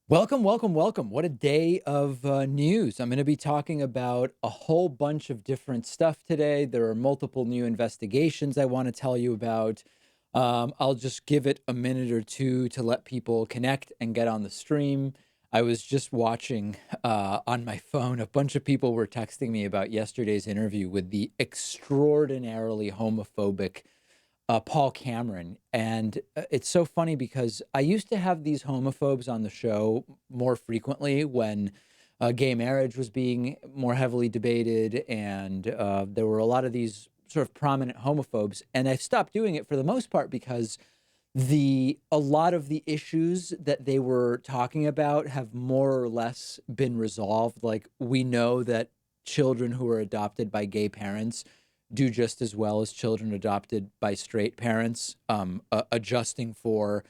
Welcome, welcome, welcome. What a day of news. I'm going to be talking about a whole bunch of different stuff today. There are multiple new investigations I want to tell you about. I'll just give it a minute or two to let people connect and get on the stream. I was just watching on my phone. A bunch of people were texting me about yesterday's interview with the extraordinarily homophobic Paul Cameron. And it's so funny because I used to have these homophobes on the show more frequently when gay marriage was being more heavily debated. And there were a lot of these sort of prominent homophobes. And I've stopped doing it for the most part because a lot of the issues that they were talking about have more or less been resolved. Like, we know that children who are adopted by gay parents do just as well as children adopted by straight parents, adjusting for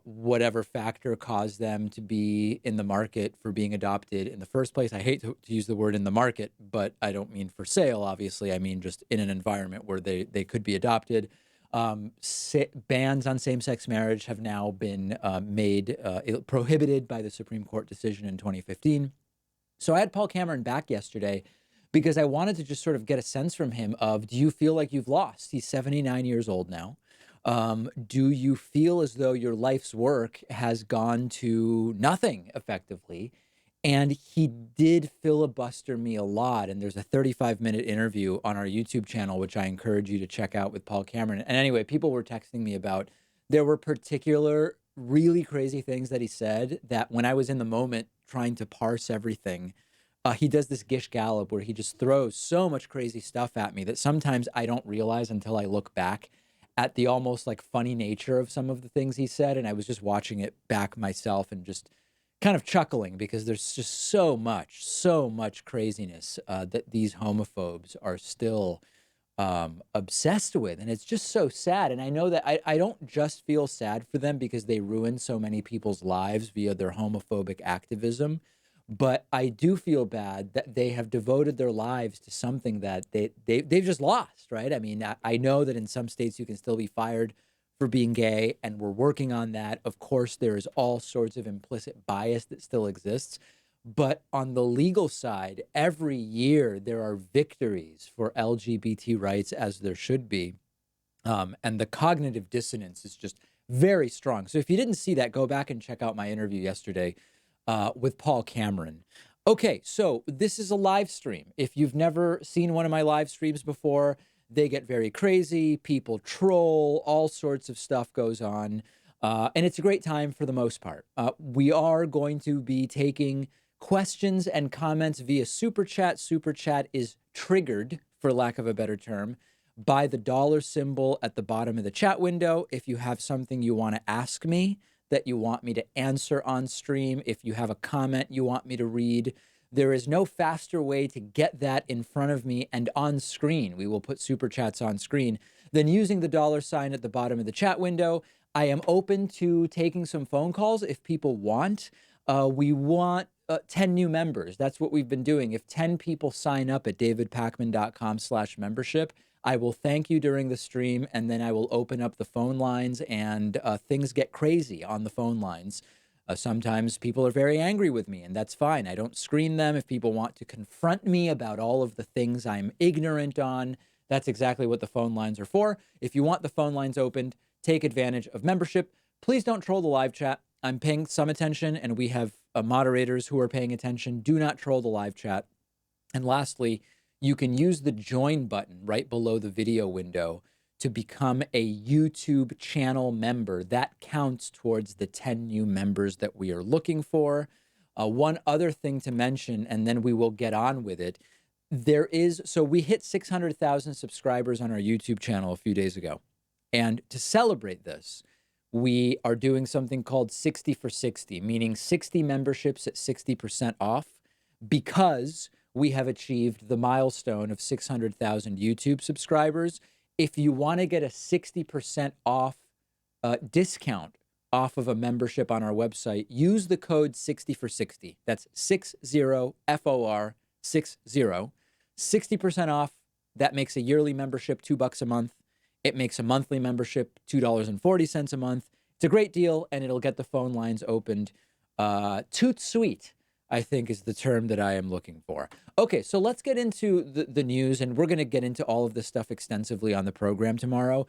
whatever factor caused them to be in the market for being adopted in the first place. I hate to use the word in the market, but I don't mean for sale, obviously. I mean just in an environment where they could be adopted. Bans on same-sex marriage have now been made prohibited by the Supreme Court decision in 2015. So I had Paul Cameron back yesterday because I wanted to just sort of get a sense from him of, do you feel like you've lost? He's 79 years old now. Do you feel as though your life's work has gone to nothing effectively? And he did filibuster me a lot. And there's a 35-minute interview on our YouTube channel, which I encourage you to check out with Paul Cameron. And anyway, people were texting me about, there were particular really crazy things that he said that when I was in the moment trying to parse everything, he does this Gish Gallop where he just throws so much crazy stuff at me that sometimes I don't realize until I look back at the almost like funny nature of some of the things he said. And I was just watching it back myself and just kind of chuckling because there's just so much craziness that these homophobes are still obsessed with. And it's just so sad. And I know that I don't just feel sad for them because they ruin so many people's lives via their homophobic activism, but I do feel bad that they have devoted their lives to something that they've just lost, right? I mean, I know that in some states you can still be fired for being gay, and we're working on that. Of course, there is all sorts of implicit bias that still exists. But on the legal side, every year there are victories for LGBT rights, as there should be. And the cognitive dissonance is just very strong. So if you didn't see that, go back and check out my interview yesterday with Paul Cameron. Okay, so this is a live stream. If you've never seen one of my live streams before, they get very crazy. People troll, all sorts of stuff goes on. And it's a great time for the most part. We are going to be taking questions and comments via Super Chat. Super Chat is triggered, for lack of a better term, by the dollar symbol at the bottom of the chat window. If you have something you want to ask me that you want me to answer on stream, if you have a comment you want me to read, there is no faster way to get that in front of me and on screen. We will put super chats on screen than using the dollar sign at the bottom of the chat window. I am open to taking some phone calls if people want. We want 10 new members. That's what we've been doing. If 10 people sign up at davidpakman.com/membership, I will thank you during the stream, and then I will open up the phone lines, and things get crazy on the phone lines. Sometimes people are very angry with me, and that's fine. I don't screen them. If people want to confront me about all of the things I'm ignorant on, that's exactly what the phone lines are for. If you want the phone lines opened, take advantage of membership. Please don't troll the live chat. I'm paying some attention, and we have moderators who are paying attention. Do not troll the live chat. And lastly, you can use the join button right below the video window to become a YouTube channel member. That counts towards the 10 new members that we are looking for. One other thing to mention, and then we will get on with it. So we hit 600,000 subscribers on our YouTube channel a few days ago. And to celebrate this, we are doing something called 60 for 60, meaning 60 memberships at 60% off, because we have achieved the milestone of 600,000 YouTube subscribers. If you want to get a 60% off discount off of a membership on our website, use the code 60 for 60. That's 60FOR 60. 60% off. That makes a yearly membership $2 a month. It makes a monthly membership $2.40 a month. It's a great deal, and it'll get the phone lines opened Toot sweet, I think, is the term that I am looking for. Okay, so let's get into the news, and we're going to get into all of this stuff extensively on the program tomorrow.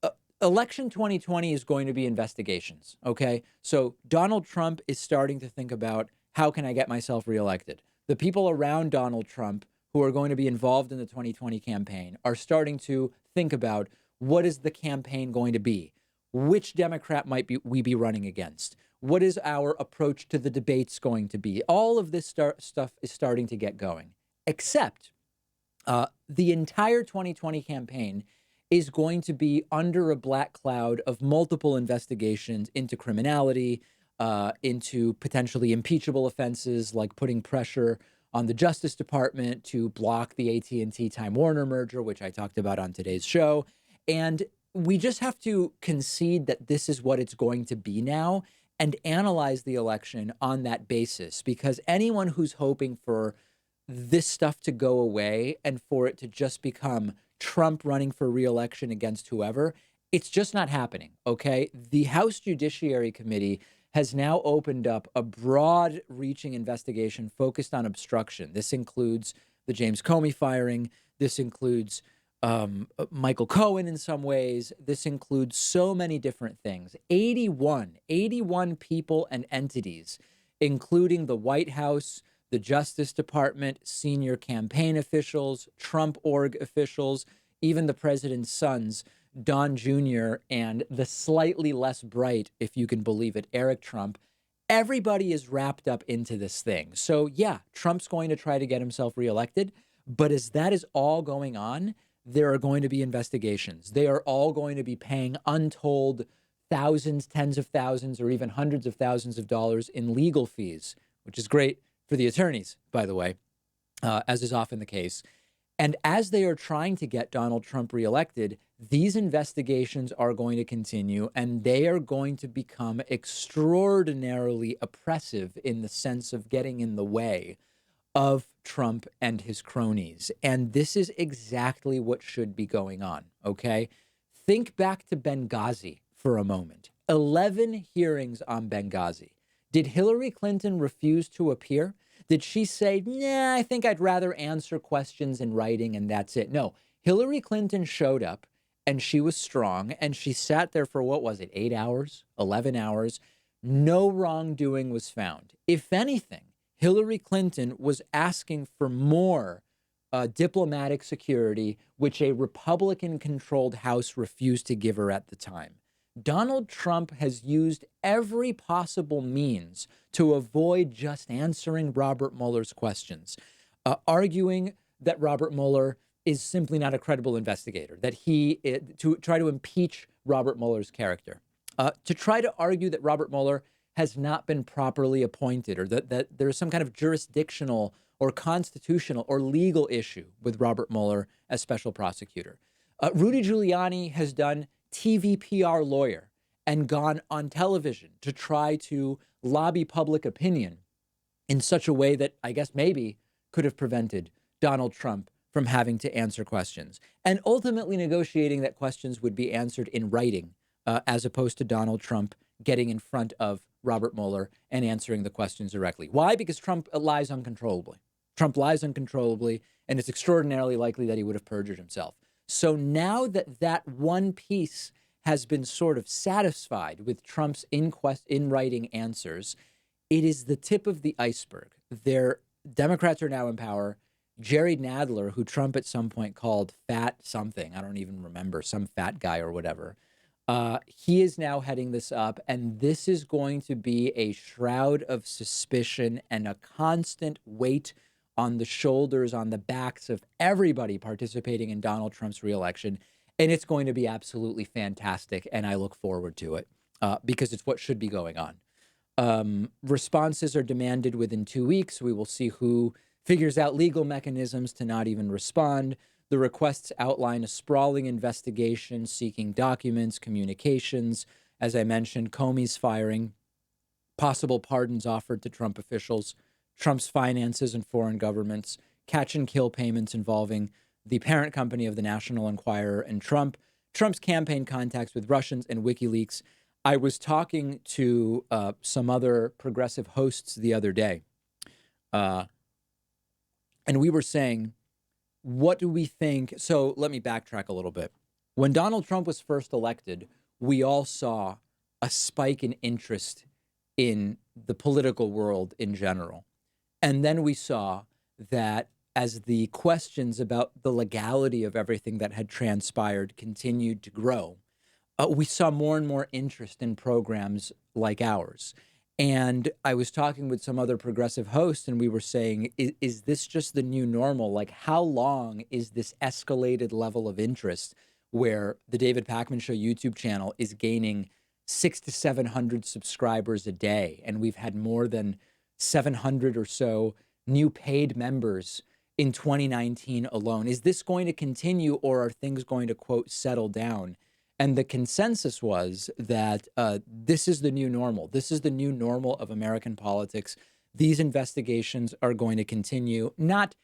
uh, Election 2020 is going to be investigations. Okay. So Donald Trump is starting to think about, how can I get myself reelected? The people around Donald Trump who are going to be involved in the 2020 campaign are starting to think about, what is the campaign going to be? Which Democrat might we be running against? What is our approach to the debates going to be? All of this stuff is starting to get going, except the entire 2020 campaign is going to be under a black cloud of multiple investigations into criminality, into potentially impeachable offenses like putting pressure on the Justice Department to block the AT&T Time Warner merger, which I talked about on today's show. And we just have to concede that this is what it's going to be now and analyze the election on that basis, because anyone who's hoping for this stuff to go away and for it to just become Trump running for reelection against whoever, it's just not happening. Okay. The House Judiciary Committee has now opened up a broad reaching investigation focused on obstruction. This includes the James Comey firing. This includes Michael Cohen in some ways. This includes so many different things. 81 people and entities, including the White House, the Justice Department, senior campaign officials, Trump org officials, even the president's sons, Don Jr., and the slightly less bright, if you can believe it, Eric Trump. Everybody is wrapped up into this thing. So yeah, Trump's going to try to get himself reelected. But as that is all going on, there are going to be investigations. They are all going to be paying untold thousands, tens of thousands, or even hundreds of thousands of dollars in legal fees, which is great for the attorneys, by the way, as is often the case. And as they are trying to get Donald Trump reelected, these investigations are going to continue, and they are going to become extraordinarily oppressive in the sense of getting in the way of Trump and his cronies. And this is exactly what should be going on. Okay. Think back to Benghazi for a moment. 11 hearings on Benghazi. Did Hillary Clinton refuse to appear? Did she say, nah, I think I'd rather answer questions in writing and that's it? No, Hillary Clinton showed up and she was strong and she sat there for, what was it, 8 hours, 11 hours? No wrongdoing was found. If anything, Hillary Clinton was asking for more diplomatic security, which a Republican-controlled House refused to give her at the time. Donald Trump has used every possible means to avoid just answering Robert Mueller's questions, arguing that Robert Mueller is simply not a credible investigator, that to try to impeach Robert Mueller's character, to try to argue that Robert Mueller has not been properly appointed, or that there's some kind of jurisdictional or constitutional or legal issue with Robert Mueller as special prosecutor. Rudy Giuliani has done TV PR lawyer and gone on television to try to lobby public opinion in such a way that I guess maybe could have prevented Donald Trump from having to answer questions, and ultimately negotiating that questions would be answered in writing, as opposed to Donald Trump getting in front of Robert Mueller and answering the questions directly. Why? Because Trump lies uncontrollably. Trump lies uncontrollably, and it's extraordinarily likely that he would have perjured himself. So now that that one piece has been sort of satisfied with Trump's in writing answers, it is the tip of the iceberg. Democrats are now in power. Jerry Nadler, who Trump at some point called fat something, I don't even remember, some fat guy or whatever, he is now heading this up, and this is going to be a shroud of suspicion and a constant weight on the shoulders, on the backs of everybody participating in Donald Trump's reelection. And it's going to be absolutely fantastic, and I look forward to it because it's what should be going on. Responses are demanded within 2 weeks. We will see who figures out legal mechanisms to not even respond. The requests outline a sprawling investigation seeking documents, communications, as I mentioned, Comey's firing, possible pardons offered to Trump officials, Trump's finances and foreign governments, catch and kill payments involving the parent company of the National Enquirer and Trump, Trump's campaign contacts with Russians, and WikiLeaks. I was talking to some other progressive hosts the other day, uh, and we were saying, what do we think? So let me backtrack a little bit. When Donald Trump was first elected, we all saw a spike in interest in the political world in general. And then we saw that as the questions about the legality of everything that had transpired continued to grow, we saw more and more interest in programs like ours. And I was talking with some other progressive hosts, and we were saying, is this just the new normal? Like, how long is this escalated level of interest where the David Pakman Show YouTube channel is gaining 600 to 700 subscribers a day? And we've had more than 700 or so new paid members in 2019 alone. Is this going to continue, or are things going to, quote, settle down? And the consensus was that this is the new normal. This is the new normal of American politics. These investigations are going to continue, not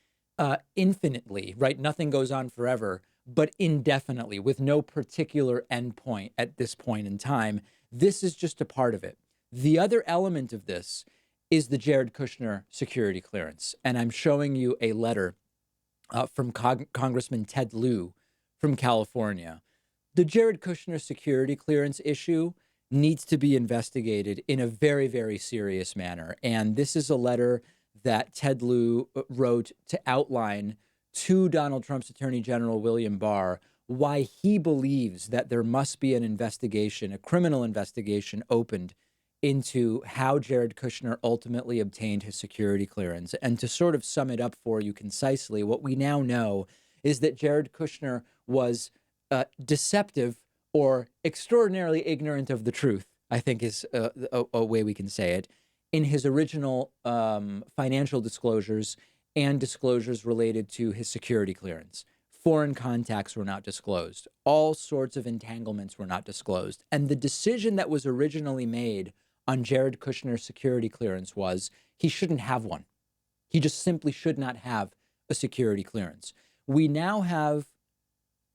infinitely, right? Nothing goes on forever, but indefinitely, with no particular endpoint at this point in time. This is just a part of it. The other element of this is the Jared Kushner security clearance. And I'm showing you a letter from Congressman Ted Lieu from California. The Jared Kushner security clearance issue needs to be investigated in a very, very serious manner. And this is a letter that Ted Lieu wrote to outline to Donald Trump's Attorney General William Barr why he believes that there must be an investigation, a criminal investigation opened into how Jared Kushner ultimately obtained his security clearance. And to sort of sum it up for you concisely, what we now know is that Jared Kushner was deceptive or extraordinarily ignorant of the truth, I think is a way we can say it, in his original financial disclosures and disclosures related to his security clearance. Foreign contacts were not disclosed. All sorts of entanglements were not disclosed. And the decision that was originally made on Jared Kushner's security clearance was he shouldn't have one. He just simply should not have a security clearance. We now have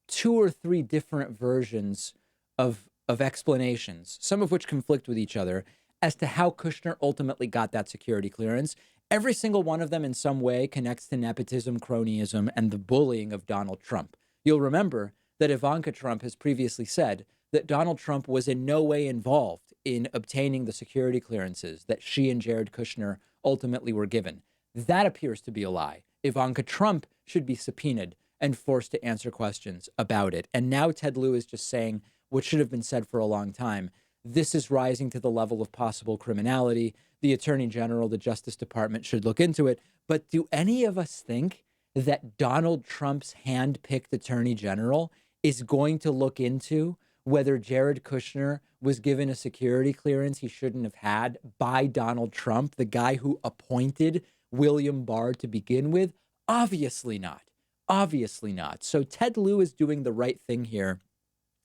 2 or 3 different versions of explanations, some of which conflict with each other, as to how Kushner ultimately got that security clearance. Every single one of them in some way connects to nepotism, cronyism, and the bullying of Donald Trump. You'll remember that Ivanka Trump has previously said that Donald Trump was in no way involved in obtaining the security clearances that she and Jared Kushner ultimately were given. That appears to be a lie. Ivanka Trump should be subpoenaed and forced to answer questions about it. And now Ted Lieu is just saying what should have been said for a long time. This is rising to the level of possible criminality. The Attorney General, the Justice Department should look into it. But do any of us think that Donald Trump's hand-picked Attorney General is going to look into whether Jared Kushner was given a security clearance he shouldn't have had by Donald Trump, the guy who appointed William Barr to begin with? Obviously not. Obviously not. So Ted Lieu is doing the right thing here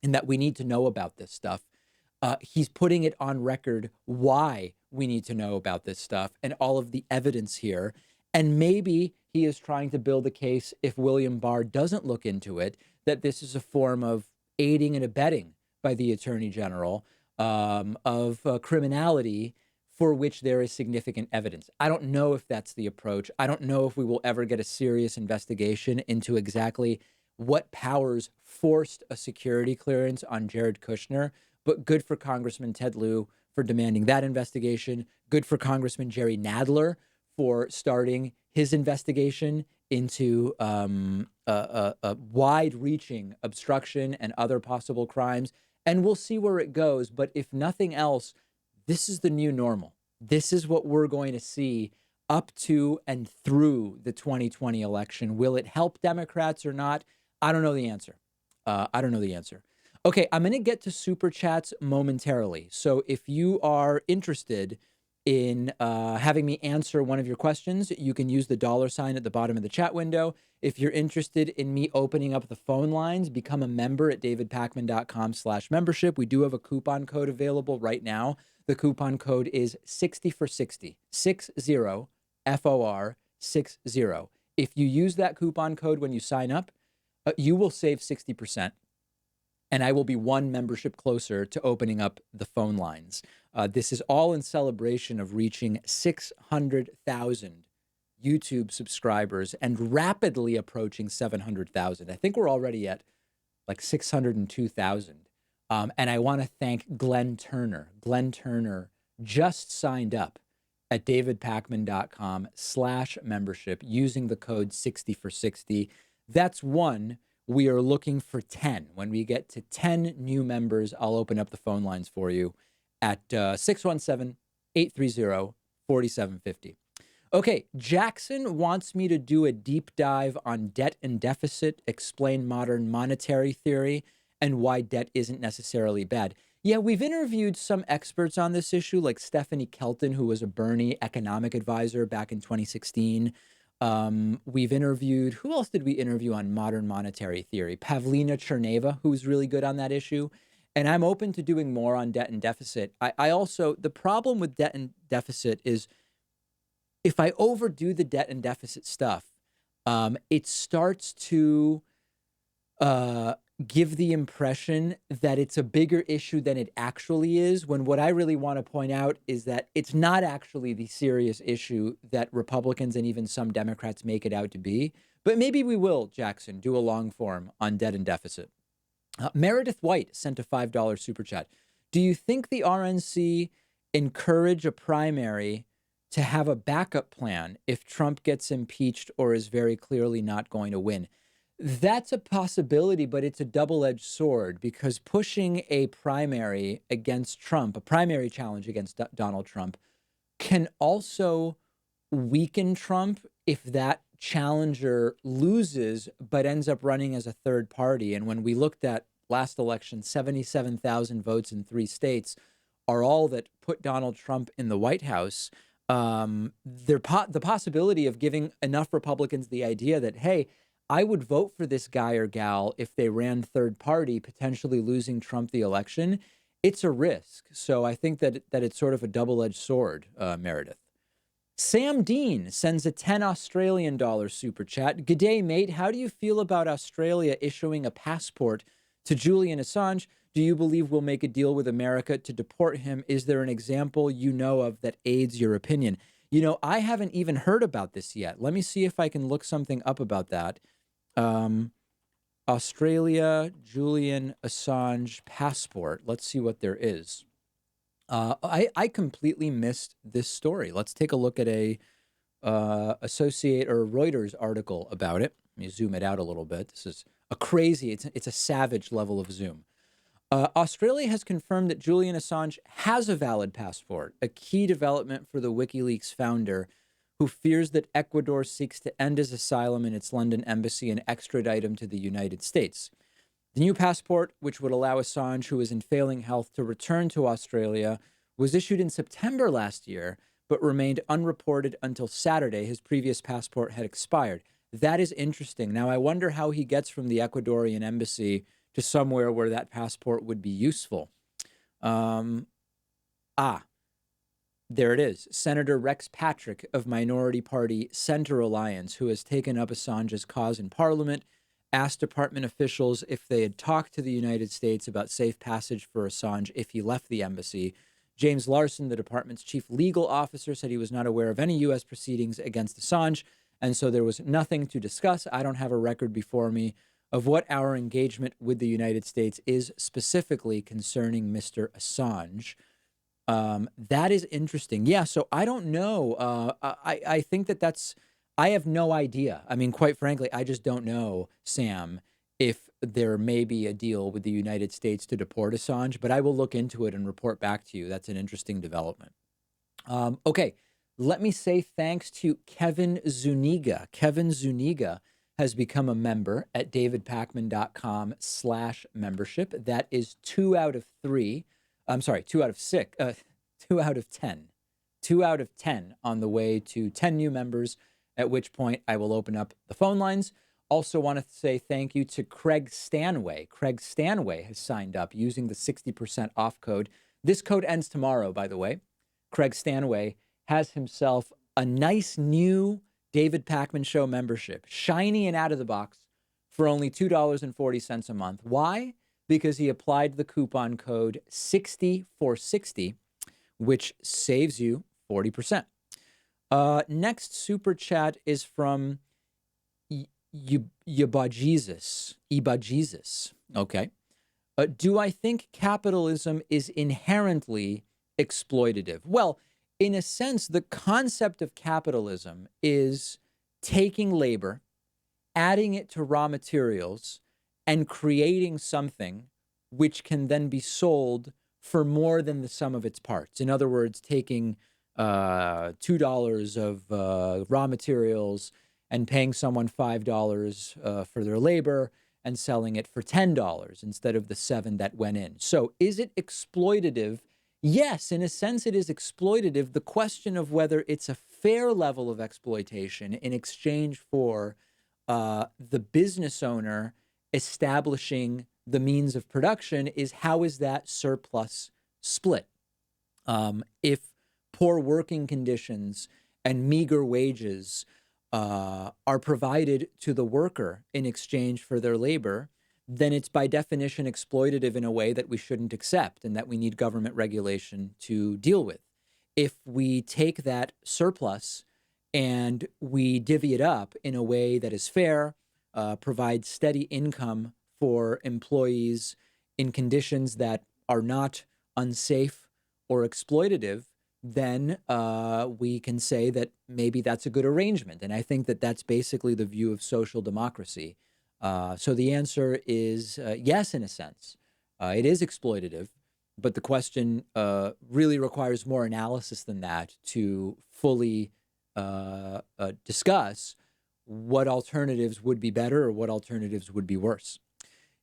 in that we need to know about this stuff. He's putting it on record why we need to know about this stuff and all of the evidence here. And maybe he is trying to build a case, if William Barr doesn't look into it, that this is a form of aiding and abetting by the Attorney General of criminality for which there is significant evidence. I don't know if that's the approach. I don't know if we will ever get a serious investigation into exactly what powers forced a security clearance on Jared Kushner. But good for Congressman Ted Lieu for demanding that investigation. Good for Congressman Jerry Nadler for starting his investigation into a wide-reaching obstruction and other possible crimes. And we'll see where it goes. But if nothing else, this is the new normal. This is what we're going to see up to and through the 2020 election. Will it help Democrats or not? I don't know the answer. I don't know the answer. Okay, I'm going to get to super chats momentarily. So if you are interested in having me answer one of your questions, you can use the $ at the bottom of the chat window. If you're interested in me opening up the phone lines, become a member at davidpakman.com/membership. We do have a coupon code available right now. The coupon code is 60 for 60, 60 FOR 60. If you use that coupon code when you sign up, you will save 60%. and I will be one membership closer to opening up the phone lines. This is all in celebration of reaching 600,000 YouTube subscribers and rapidly approaching 700,000. I think we're already at like 602,000. And I want to thank Glenn Turner. Glenn Turner just signed up at davidpakman.com/membership using the code 60 for 60. That's one. We are looking for 10. When we get to 10 new members, I'll open up the phone lines for you at 617-830-4750. Okay, Jackson wants me to do a deep dive on debt and deficit, explain modern monetary theory, and why debt isn't necessarily bad. Yeah, we've interviewed some experts on this issue, like Stephanie Kelton, who was a Bernie economic advisor back in 2016. We've interviewed, who else did we interview on modern monetary theory? Pavlina Cherneva, who's really good on that issue. And I'm open to doing more on debt and deficit. I also, the problem with debt and deficit is if I overdo the debt and deficit stuff, it starts to give the impression that it's a bigger issue than it actually is, when what I really want to point out is that it's not actually the serious issue that Republicans and even some Democrats make it out to be. But maybe we will, Jackson, do a long form on debt and deficit. Meredith White sent a $5 super chat. Do you think the RNC encourage a primary to have a backup plan if Trump gets impeached or is very clearly not going to win? That's a possibility, but it's a double-edged sword, because pushing a primary against Trump, a primary challenge against Donald Trump, can also weaken Trump if that challenger loses but ends up running as a third party. And when we looked at last election, 77,000 votes in 3 states are all that put Donald Trump in the White House. The possibility of giving enough Republicans the idea that, hey, I would vote for this guy or gal if they ran third party, potentially losing Trump the election, it's a risk. So I think that it's sort of a double-edged sword, Meredith. Sam Dean sends a 10 Australian dollar super chat. G'day, mate. How do you feel about Australia issuing a passport to Julian Assange? Do you believe we'll make a deal with America to deport him? Is there an example you know of that aids your opinion? You know, I haven't even heard about this yet. Let me see if I can look something up about that. Australia, Julian Assange passport. Let's see what there is. I completely missed this story. Let's take a look at a Associate or Reuters article about it. Let me zoom it out a little bit. This is a crazy, it's a savage level of zoom. Australia has confirmed that Julian Assange has a valid passport, a key development for the WikiLeaks founder, who fears that Ecuador seeks to end his asylum in its London embassy and extradite him to the United States. The new passport, which would allow Assange, who is in failing health, to return to Australia, was issued in September last year, but remained unreported until Saturday. His previous passport had expired. That is interesting. Now, I wonder how he gets from the Ecuadorian embassy to somewhere where that passport would be useful. There it is. Senator Rex Patrick of Minority Party Centre Alliance, who has taken up Assange's cause in Parliament, asked department officials if they had talked to the United States about safe passage for Assange if he left the embassy. James Larson, the department's chief legal officer, said he was not aware of any U.S. proceedings against Assange, and so there was nothing to discuss. I don't have a record before me of what our engagement with the United States is specifically concerning Mr. Assange. That is interesting. Yeah, so I don't know. I think that's, I have no idea. I mean, quite frankly, I just don't know, Sam, if there may be a deal with the United States to deport Assange, but I will look into it and report back to you. That's an interesting development. Okay, let me say thanks to Kevin Zuniga. Kevin Zuniga has become a member at davidpakman.com/membership. That is 2 out of 3. I'm sorry, 2 out of 6, 2 out of 10. 2 out of 10 on the way to 10 new members, at which point I will open up the phone lines. Also want to say thank you to Craig Stanway. Craig Stanway has signed up using the 60% off code. This code ends tomorrow, by the way. Craig Stanway has himself a nice new David Pakman Show membership, shiny and out of the box, for only $2.40 a month. Why? because he applied the coupon code 60460, which saves you 40%. Next super chat is from Ibajesus. Okay. Do I think capitalism is inherently exploitative? Well, in a sense, the concept of capitalism is taking labor, adding it to raw materials, and creating something which can then be sold for more than the sum of its parts. In other words, taking $2 of raw materials and paying someone $5 for their labor and selling it for $10 instead of the $7 that went in. So is it exploitative? Yes, in a sense, it is exploitative. The question of whether it's a fair level of exploitation in exchange for the business owner establishing the means of production is, how is that surplus split? If poor working conditions and meager wages are provided to the worker in exchange for their labor, then it's by definition exploitative in a way that we shouldn't accept and that we need government regulation to deal with. If we take that surplus and we divvy it up in a way that is fair, provides steady income for employees in conditions that are not unsafe or exploitative, then we can say that maybe that's a good arrangement. And I think that that's basically the view of social democracy. So the answer is yes, in a sense. It is exploitative, but the question really requires more analysis than that to fully discuss what alternatives would be better or what alternatives would be worse.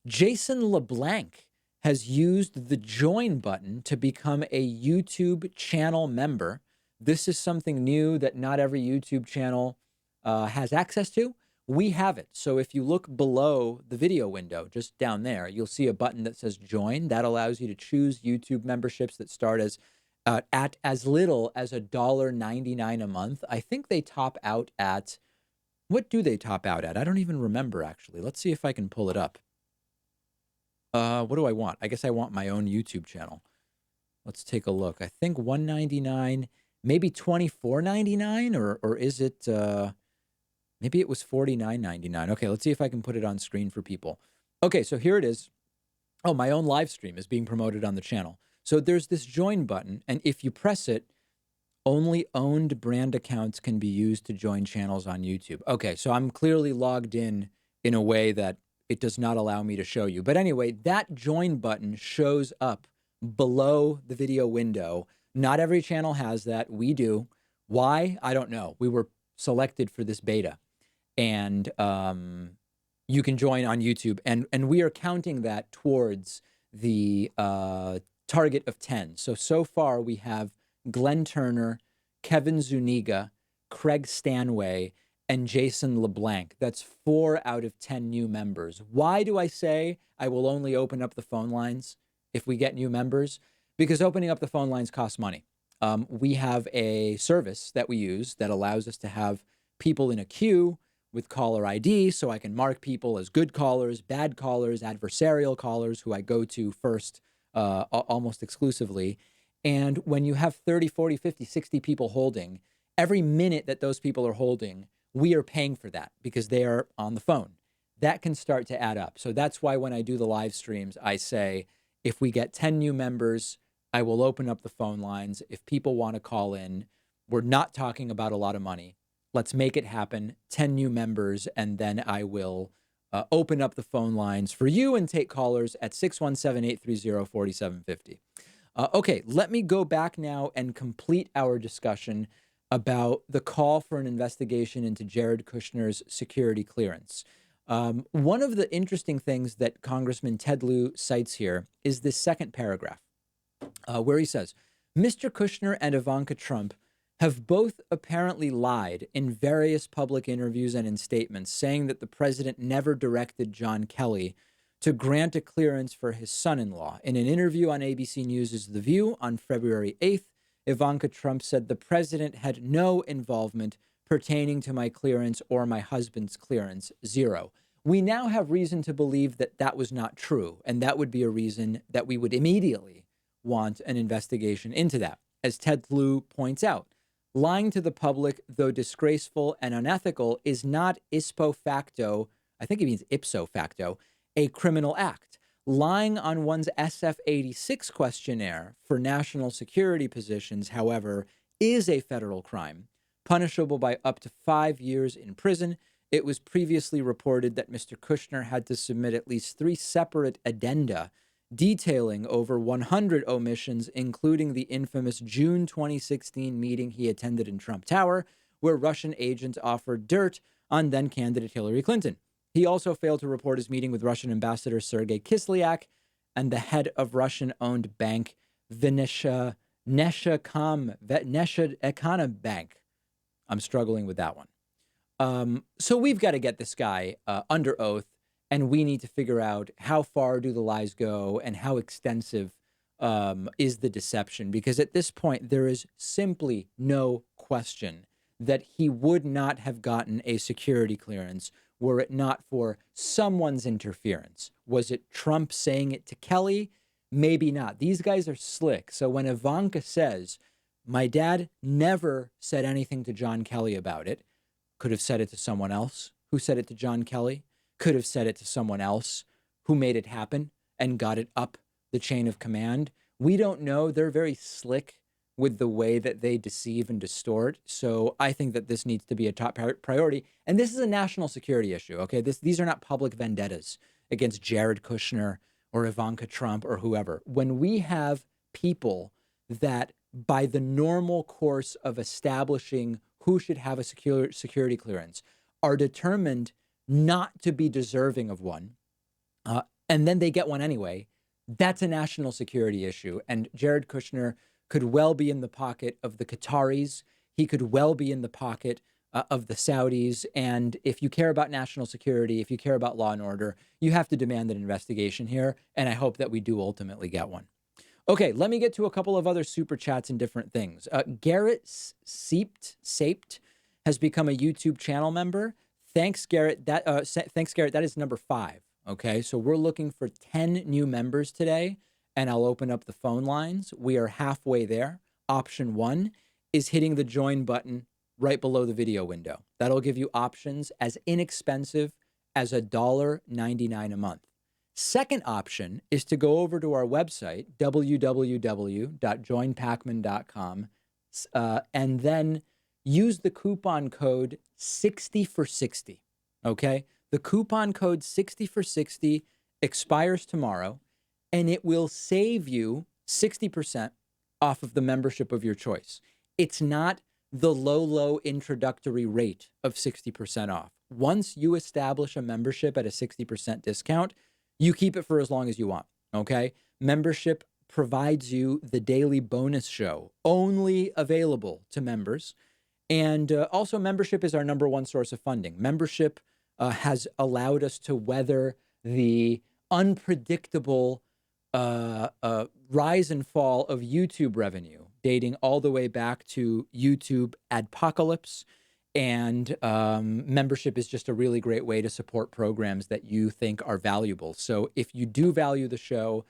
Jason LeBlanc has used the join button to become a YouTube channel member. This is something new that not every YouTube channel has access to. We have it. So if you look below the video window, just down there, you'll see a button that says join. That allows you to choose YouTube memberships that start as at as little as $1.99 a month. I think they top out at, what do they top out at? I don't even remember, actually. Let's see if I can pull it up. What do I want? I guess I want my own YouTube channel. Let's take a look. I think $1.99, maybe $24.99, or is it, maybe it was $49.99. Okay, let's see if I can put it on screen for people. Okay, so here it is. Oh, my own live stream is being promoted on the channel. So there's this join button, and if you press it, only owned brand accounts can be used to join channels on YouTube. Okay, so I'm clearly logged in a way that it does not allow me to show you. But anyway, that join button shows up below the video window. Not every channel has that. We do. Why? I don't know. We were selected for this beta. And you can join on YouTube. And we are counting that towards the target of 10. So far we have Glenn Turner, Kevin Zuniga, Craig Stanway, and Jason LeBlanc. That's 4 out of 10 new members. Why do I say I will only open up the phone lines if we get new members? Because opening up the phone lines costs money. We have a service that we use that allows us to have people in a queue with caller ID, so I can mark people as good callers, bad callers, adversarial callers, who I go to first almost exclusively. And when you have 30, 40, 50, 60 people holding, every minute that those people are holding, we are paying for that because they are on the phone. That can start to add up. So that's why when I do the live streams, I say, if we get 10 new members, I will open up the phone lines. If people want to call in, we're not talking about a lot of money. Let's make it happen. 10 new members, and then I will open up the phone lines for you and take callers at 617-830-4750. Okay, let me go back now and complete our discussion about the call for an investigation into Jared Kushner's security clearance. One of the interesting things that Congressman Ted Lieu cites here is this second paragraph, where he says, Mr. Kushner and Ivanka Trump have both apparently lied in various public interviews and in statements, saying that the president never directed John Kelly to grant a clearance for his son-in-law. In an interview on ABC News' The View on February 8th, Ivanka Trump said the president had no involvement pertaining to my clearance or my husband's clearance, zero. We now have reason to believe that that was not true. And that would be a reason that we would immediately want an investigation into that. As Ted Lieu points out, lying to the public, though disgraceful and unethical, is not ipso facto, I think it means ipso facto, a criminal act. Lying on one's SF-86 questionnaire for national security positions, however, is a federal crime, punishable by up to 5 years in prison. It was previously reported that Mr. Kushner had to submit at least 3 separate addenda detailing over 100 omissions, including the infamous June 2016 meeting he attended in Trump Tower, where Russian agents offered dirt on then candidate Hillary Clinton. He also failed to report his meeting with Russian Ambassador Sergei Kislyak and the head of Russian-owned bank Venetia Ekana Bank. I'm struggling with that one. So we've got to get this guy under oath, and we need to figure out how far do the lies go and how extensive is the deception, because at this point, there is simply no question that he would not have gotten a security clearance were it not for someone's interference. Was it Trump saying it to Kelly? Maybe not. These guys are slick. So when Ivanka says, my dad never said anything to John Kelly about it, could have said it to someone else who said it to John Kelly, could have said it to someone else who made it happen and got it up the chain of command. We don't know. They're very slick with the way that they deceive and distort. So I think that this needs to be a top priority. And this is a national security issue, okay? These are not public vendettas against Jared Kushner or Ivanka Trump or whoever. When we have people that by the normal course of establishing who should have a security clearance are determined not to be deserving of one, and then they get one anyway, that's a national security issue. And Jared Kushner could well be in the pocket of the Qataris. He could well be in the pocket of the Saudis. And if you care about national security, if you care about law and order, you have to demand an investigation here. And I hope that we do ultimately get one. Okay, let me get to a couple of other super chats and different things. Garrett Saped has become a YouTube channel member. Thanks, Garrett. Thanks, Garrett. That is number 5. Okay, so we're looking for 10 new members today, and I'll open up the phone lines. We are halfway there. Option 1 is hitting the join button right below the video window. That'll give you options as inexpensive as $1.99 a month. Second option is to go over to our website, www.joinpacman.com, and then use the coupon code 60 for 60. Okay? The coupon code 60 for 60 expires tomorrow, and it will save you 60% off of the membership of your choice. It's not the low introductory rate of 60% off. Once you establish a membership at a 60% discount, you keep it for as long as you want, okay? Membership provides you the daily bonus show, only available to members. And also, membership is our number one source of funding. Membership has allowed us to weather the unpredictable rise and fall of YouTube revenue, dating all the way back to YouTube adpocalypse. And membership is just a really great way to support programs that you think are valuable. So if you do value the show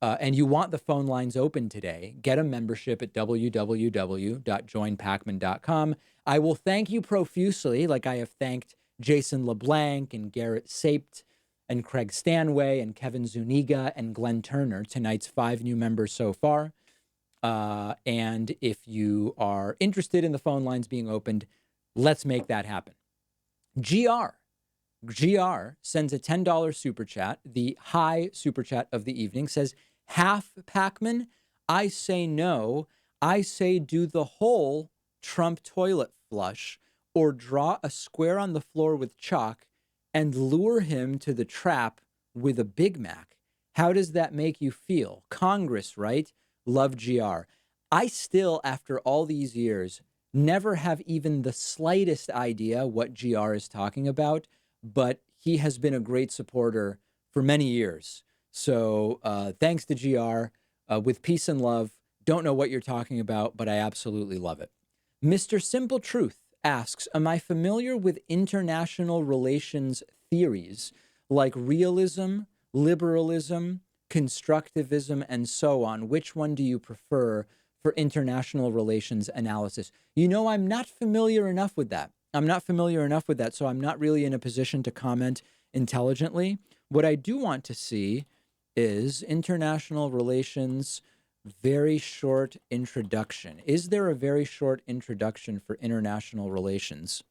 and you want the phone lines open today, get a membership at www.joinpacman.com. I will thank you profusely, like I have thanked Jason LeBlanc and Garrett Saped and Craig Stanway and Kevin Zuniga and Glenn Turner, tonight's 5 new members so far. And if you are interested in the phone lines being opened, let's make that happen. GR sends a $10 super chat, the high super chat of the evening, says, half Pacman, I say no. I say do the whole Trump toilet flush or draw a square on the floor with chalk and lure him to the trap with a Big Mac. How does that make you feel? Congress, right? Love GR. I still, after all these years, never have even the slightest idea what GR is talking about, but he has been a great supporter for many years. So thanks to GR, with peace and love. Don't know what you're talking about, but I absolutely love it. Mr. Simple Truth asks, am I familiar with international relations theories like realism, liberalism, constructivism, and so on. Which one do you prefer for international relations analysis? You know, I'm not familiar enough with that. So I'm not really in a position to comment intelligently. What I do want to see is international relations very short introduction. Is there a very short introduction for international relations?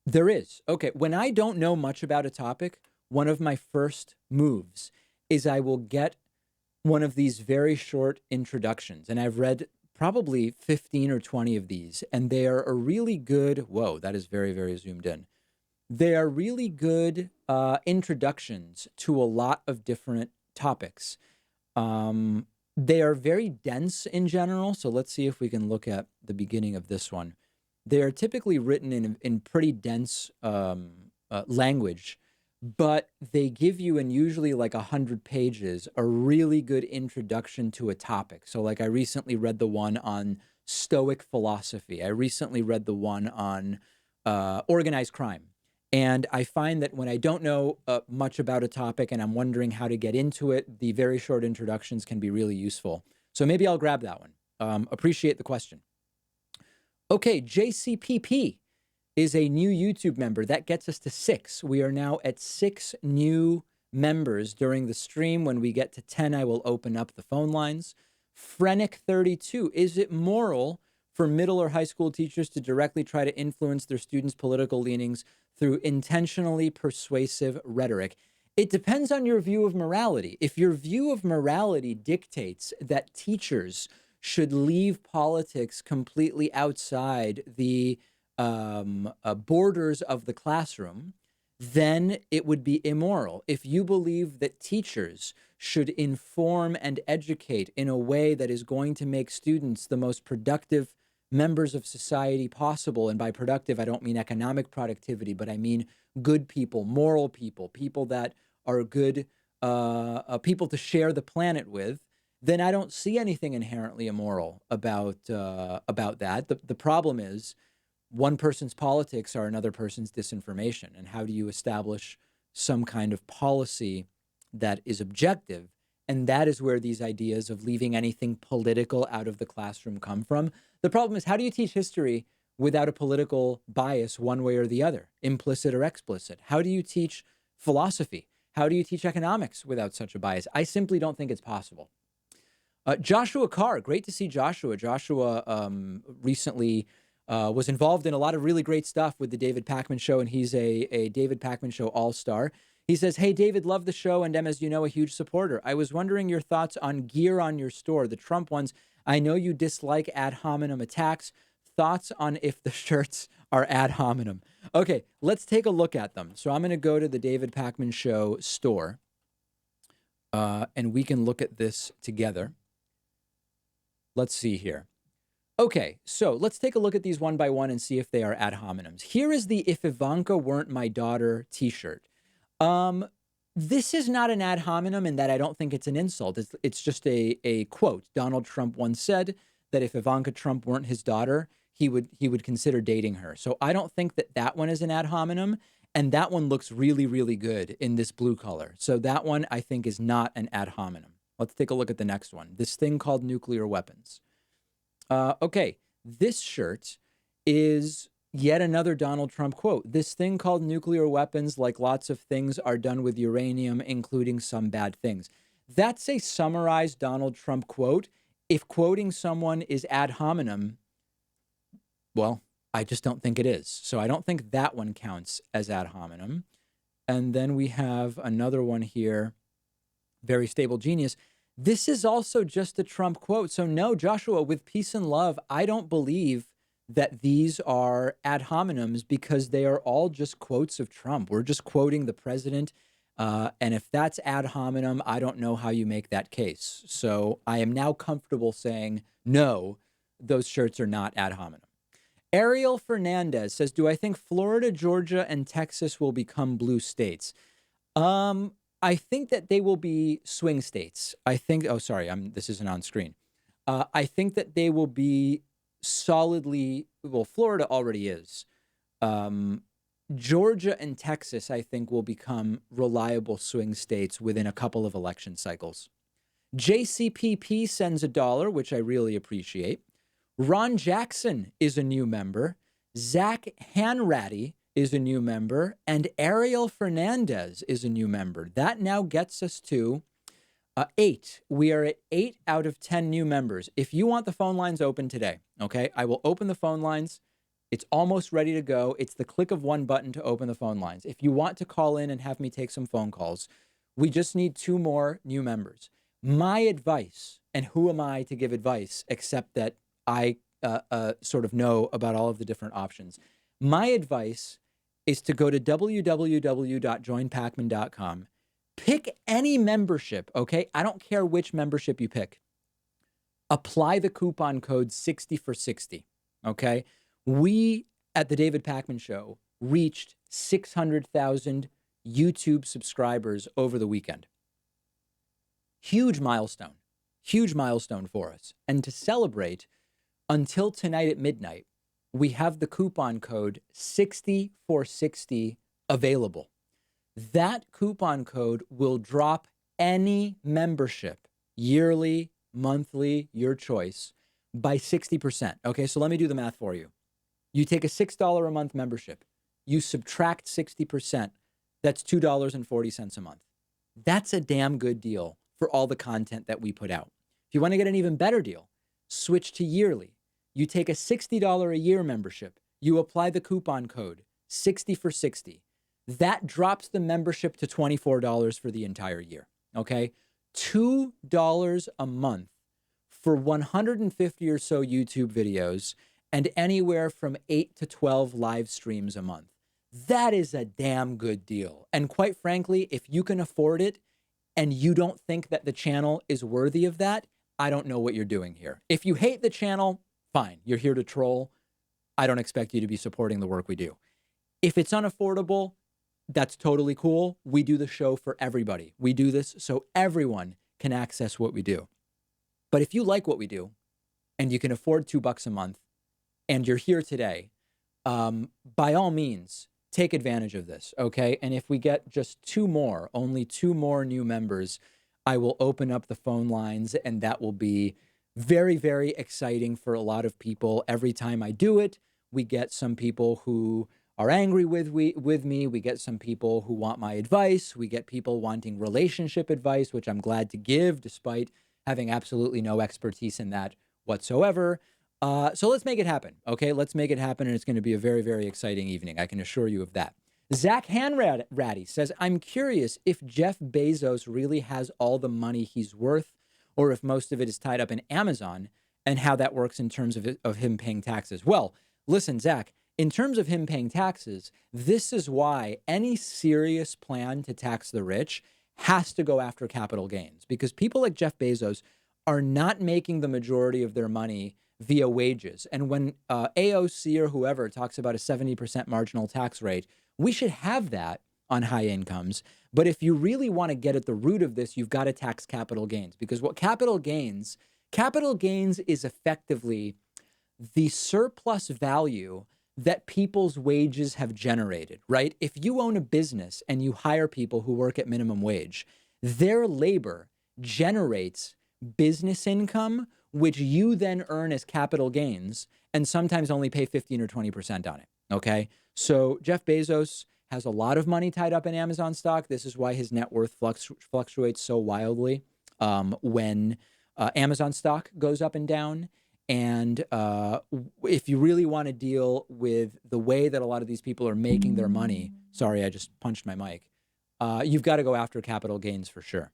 There is. Okay. When I don't know much about a topic, one of my first moves is I will get one of these very short introductions. And I've read probably 15 or 20 of these, and they are a really good, whoa, that is very, very zoomed in. They are really good introductions to a lot of different topics. They are very dense in general. So let's see if we can look at the beginning of this one. They are typically written in pretty dense language, but they give you in usually like 100 pages a really good introduction to a topic. So like I recently read the one on Stoic philosophy. I recently read the one on organized crime. And I find that when I don't know much about a topic and I'm wondering how to get into it, the very short introductions can be really useful. So maybe I'll grab that one. Appreciate the question. Okay, JCPP is a new YouTube member. That gets us to 6. We are now at 6 new members during the stream. When we get to 10, I will open up the phone lines. Frenic32, is it moral for middle or high school teachers to directly try to influence their students' political leanings through intentionally persuasive rhetoric? It depends on your view of morality. If your view of morality dictates that teachers should leave politics completely outside the borders of the classroom, then it would be immoral. If you believe that teachers should inform and educate in a way that is going to make students the most productive members of society possible, and by productive, I don't mean economic productivity, but I mean good people, moral people, people that are good people to share the planet with, then I don't see anything inherently immoral about that. The problem is one person's politics are another person's disinformation. And how do you establish some kind of policy that is objective? And that is where these ideas of leaving anything political out of the classroom come from. The problem is, how do you teach history without a political bias one way or the other, implicit or explicit? How do you teach philosophy? How do you teach economics without such a bias? I simply don't think it's possible. Joshua Carr, great to see Joshua. Joshua recently was involved in a lot of really great stuff with the David Pakman Show, and he's a David Pakman Show all-star. He says, hey, David, love the show, and am, as you know, a huge supporter. I was wondering your thoughts on gear on your store, the Trump ones. I know you dislike ad hominem attacks. Thoughts on if the shirts are ad hominem. Okay, let's take a look at them. So I'm going to go to the David Pakman Show store, and we can look at this together. Let's see here. Okay, so let's take a look at these one by one and see if they are ad hominems. Here is the If Ivanka Weren't My Daughter t-shirt. This is not an ad hominem in that I don't think it's an insult. It's just a quote. Donald Trump once said that if Ivanka Trump weren't his daughter, he would consider dating her. So I don't think that one is an ad hominem, and that one looks really, really good in this blue color. So that one I think is not an ad hominem. Let's take a look at the next one. This thing called nuclear weapons. Okay, this shirt is yet another Donald Trump quote. This thing called nuclear weapons, like lots of things, are done with uranium, including some bad things. That's a summarized Donald Trump quote. If quoting someone is ad hominem, well, I just don't think it is. So I don't think that one counts as ad hominem. And then we have another one here. Very stable genius. This is also just a Trump quote. So no, Joshua, with peace and love, I don't believe that these are ad hominems because they are all just quotes of Trump. We're just quoting the president. And if that's ad hominem, I don't know how you make that case. So I am now comfortable saying, no, those shirts are not ad hominem. Ariel Fernandez says, do I think Florida, Georgia, and Texas will become blue states? I think that they will be swing states. I think, oh, sorry, this isn't on screen. I think that they will be solidly, well, Florida already is. Georgia and Texas, I think, will become reliable swing states within a couple of election cycles. JCPP sends $1, which I really appreciate. Ron Jackson is a new member. Zach Hanratty is a new member. And Ariel Fernandez is a new member. That now gets us to 8. We are at 8 out of 10 new members. If you want the phone lines open today, okay, I will open the phone lines. It's almost ready to go. It's the click of one button to open the phone lines. If you want to call in and have me take some phone calls, we just need 2 more new members. My advice, and who am I to give advice except that I sort of know about all of the different options. My advice is to go to www.joinpacman.com. Pick any membership, okay? I don't care which membership you pick. Apply the coupon code 60 for 60, okay? We at the David Pakman Show reached 600,000 YouTube subscribers over the weekend. Huge milestone for us. And to celebrate, until tonight at midnight, we have the coupon code 60 for 60 available. That coupon code will drop any membership, yearly, monthly, your choice, by 60%. Okay, so let me do the math for you. You take a $6 a month membership, you subtract 60%, that's $2.40 a month. That's a damn good deal for all the content that we put out. If you want to get an even better deal, switch to yearly. You take a $60 a year membership, you apply the coupon code 60 for 60. That drops the membership to $24 for the entire year, okay? $2 a month for 150 or so YouTube videos and anywhere from 8 to 12 live streams a month. That is a damn good deal. And quite frankly, if you can afford it and you don't think that the channel is worthy of that, I don't know what you're doing here. If you hate the channel, fine. You're here to troll. I don't expect you to be supporting the work we do. If it's unaffordable, that's totally cool. We do the show for everybody. We do this so everyone can access what we do. But if you like what we do and you can afford $2 a month and you're here today, by all means, take advantage of this, okay? And if we get just only two more new members, I will open up the phone lines, and that will be very, very exciting for a lot of people. Every time I do it, we get some people who are angry with me. We get some people who want my advice. We get people wanting relationship advice, which I'm glad to give, despite having absolutely no expertise in that whatsoever. So let's make it happen, okay? Let's make it happen, and it's going to be a very, very exciting evening. I can assure you of that. Zach Hanratty says, I'm curious if Jeff Bezos really has all the money he's worth, or if most of it is tied up in Amazon, and how that works in terms of him paying taxes. Well, listen, Zach, in terms of him paying taxes, this is why any serious plan to tax the rich has to go after capital gains, because people like Jeff Bezos are not making the majority of their money via wages. And when AOC or whoever talks about a 70% marginal tax rate, we should have that on high incomes. But if you really want to get at the root of this, you've got to tax capital gains, because what capital gains is effectively the surplus value that people's wages have generated, right? If you own a business and you hire people who work at minimum wage, their labor generates business income, which you then earn as capital gains and sometimes only pay 15 or 20% on it, okay? So Jeff Bezos has a lot of money tied up in Amazon stock. This is why his net worth fluctuates so wildly when Amazon stock goes up and down. And if you really want to deal with the way that a lot of these people are making their money, sorry, I just punched my mic, you've got to go after capital gains for sure.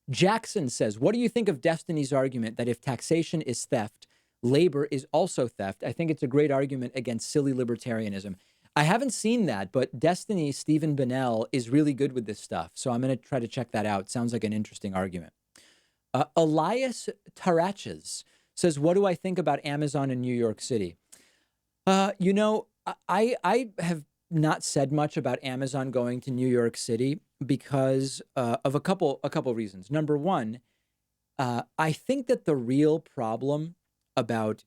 Jackson says, what do you think of Destiny's argument that if taxation is theft, labor is also theft? I think it's a great argument against silly libertarianism. I haven't seen that, but Destiny, Stephen Bennell, is really good with this stuff. So I'm going to try to check that out. Sounds like an interesting argument. Elias Taraches says, what do I think about Amazon in New York City? I have not said much about Amazon going to New York City because of a couple reasons. Number one, I think that the real problem about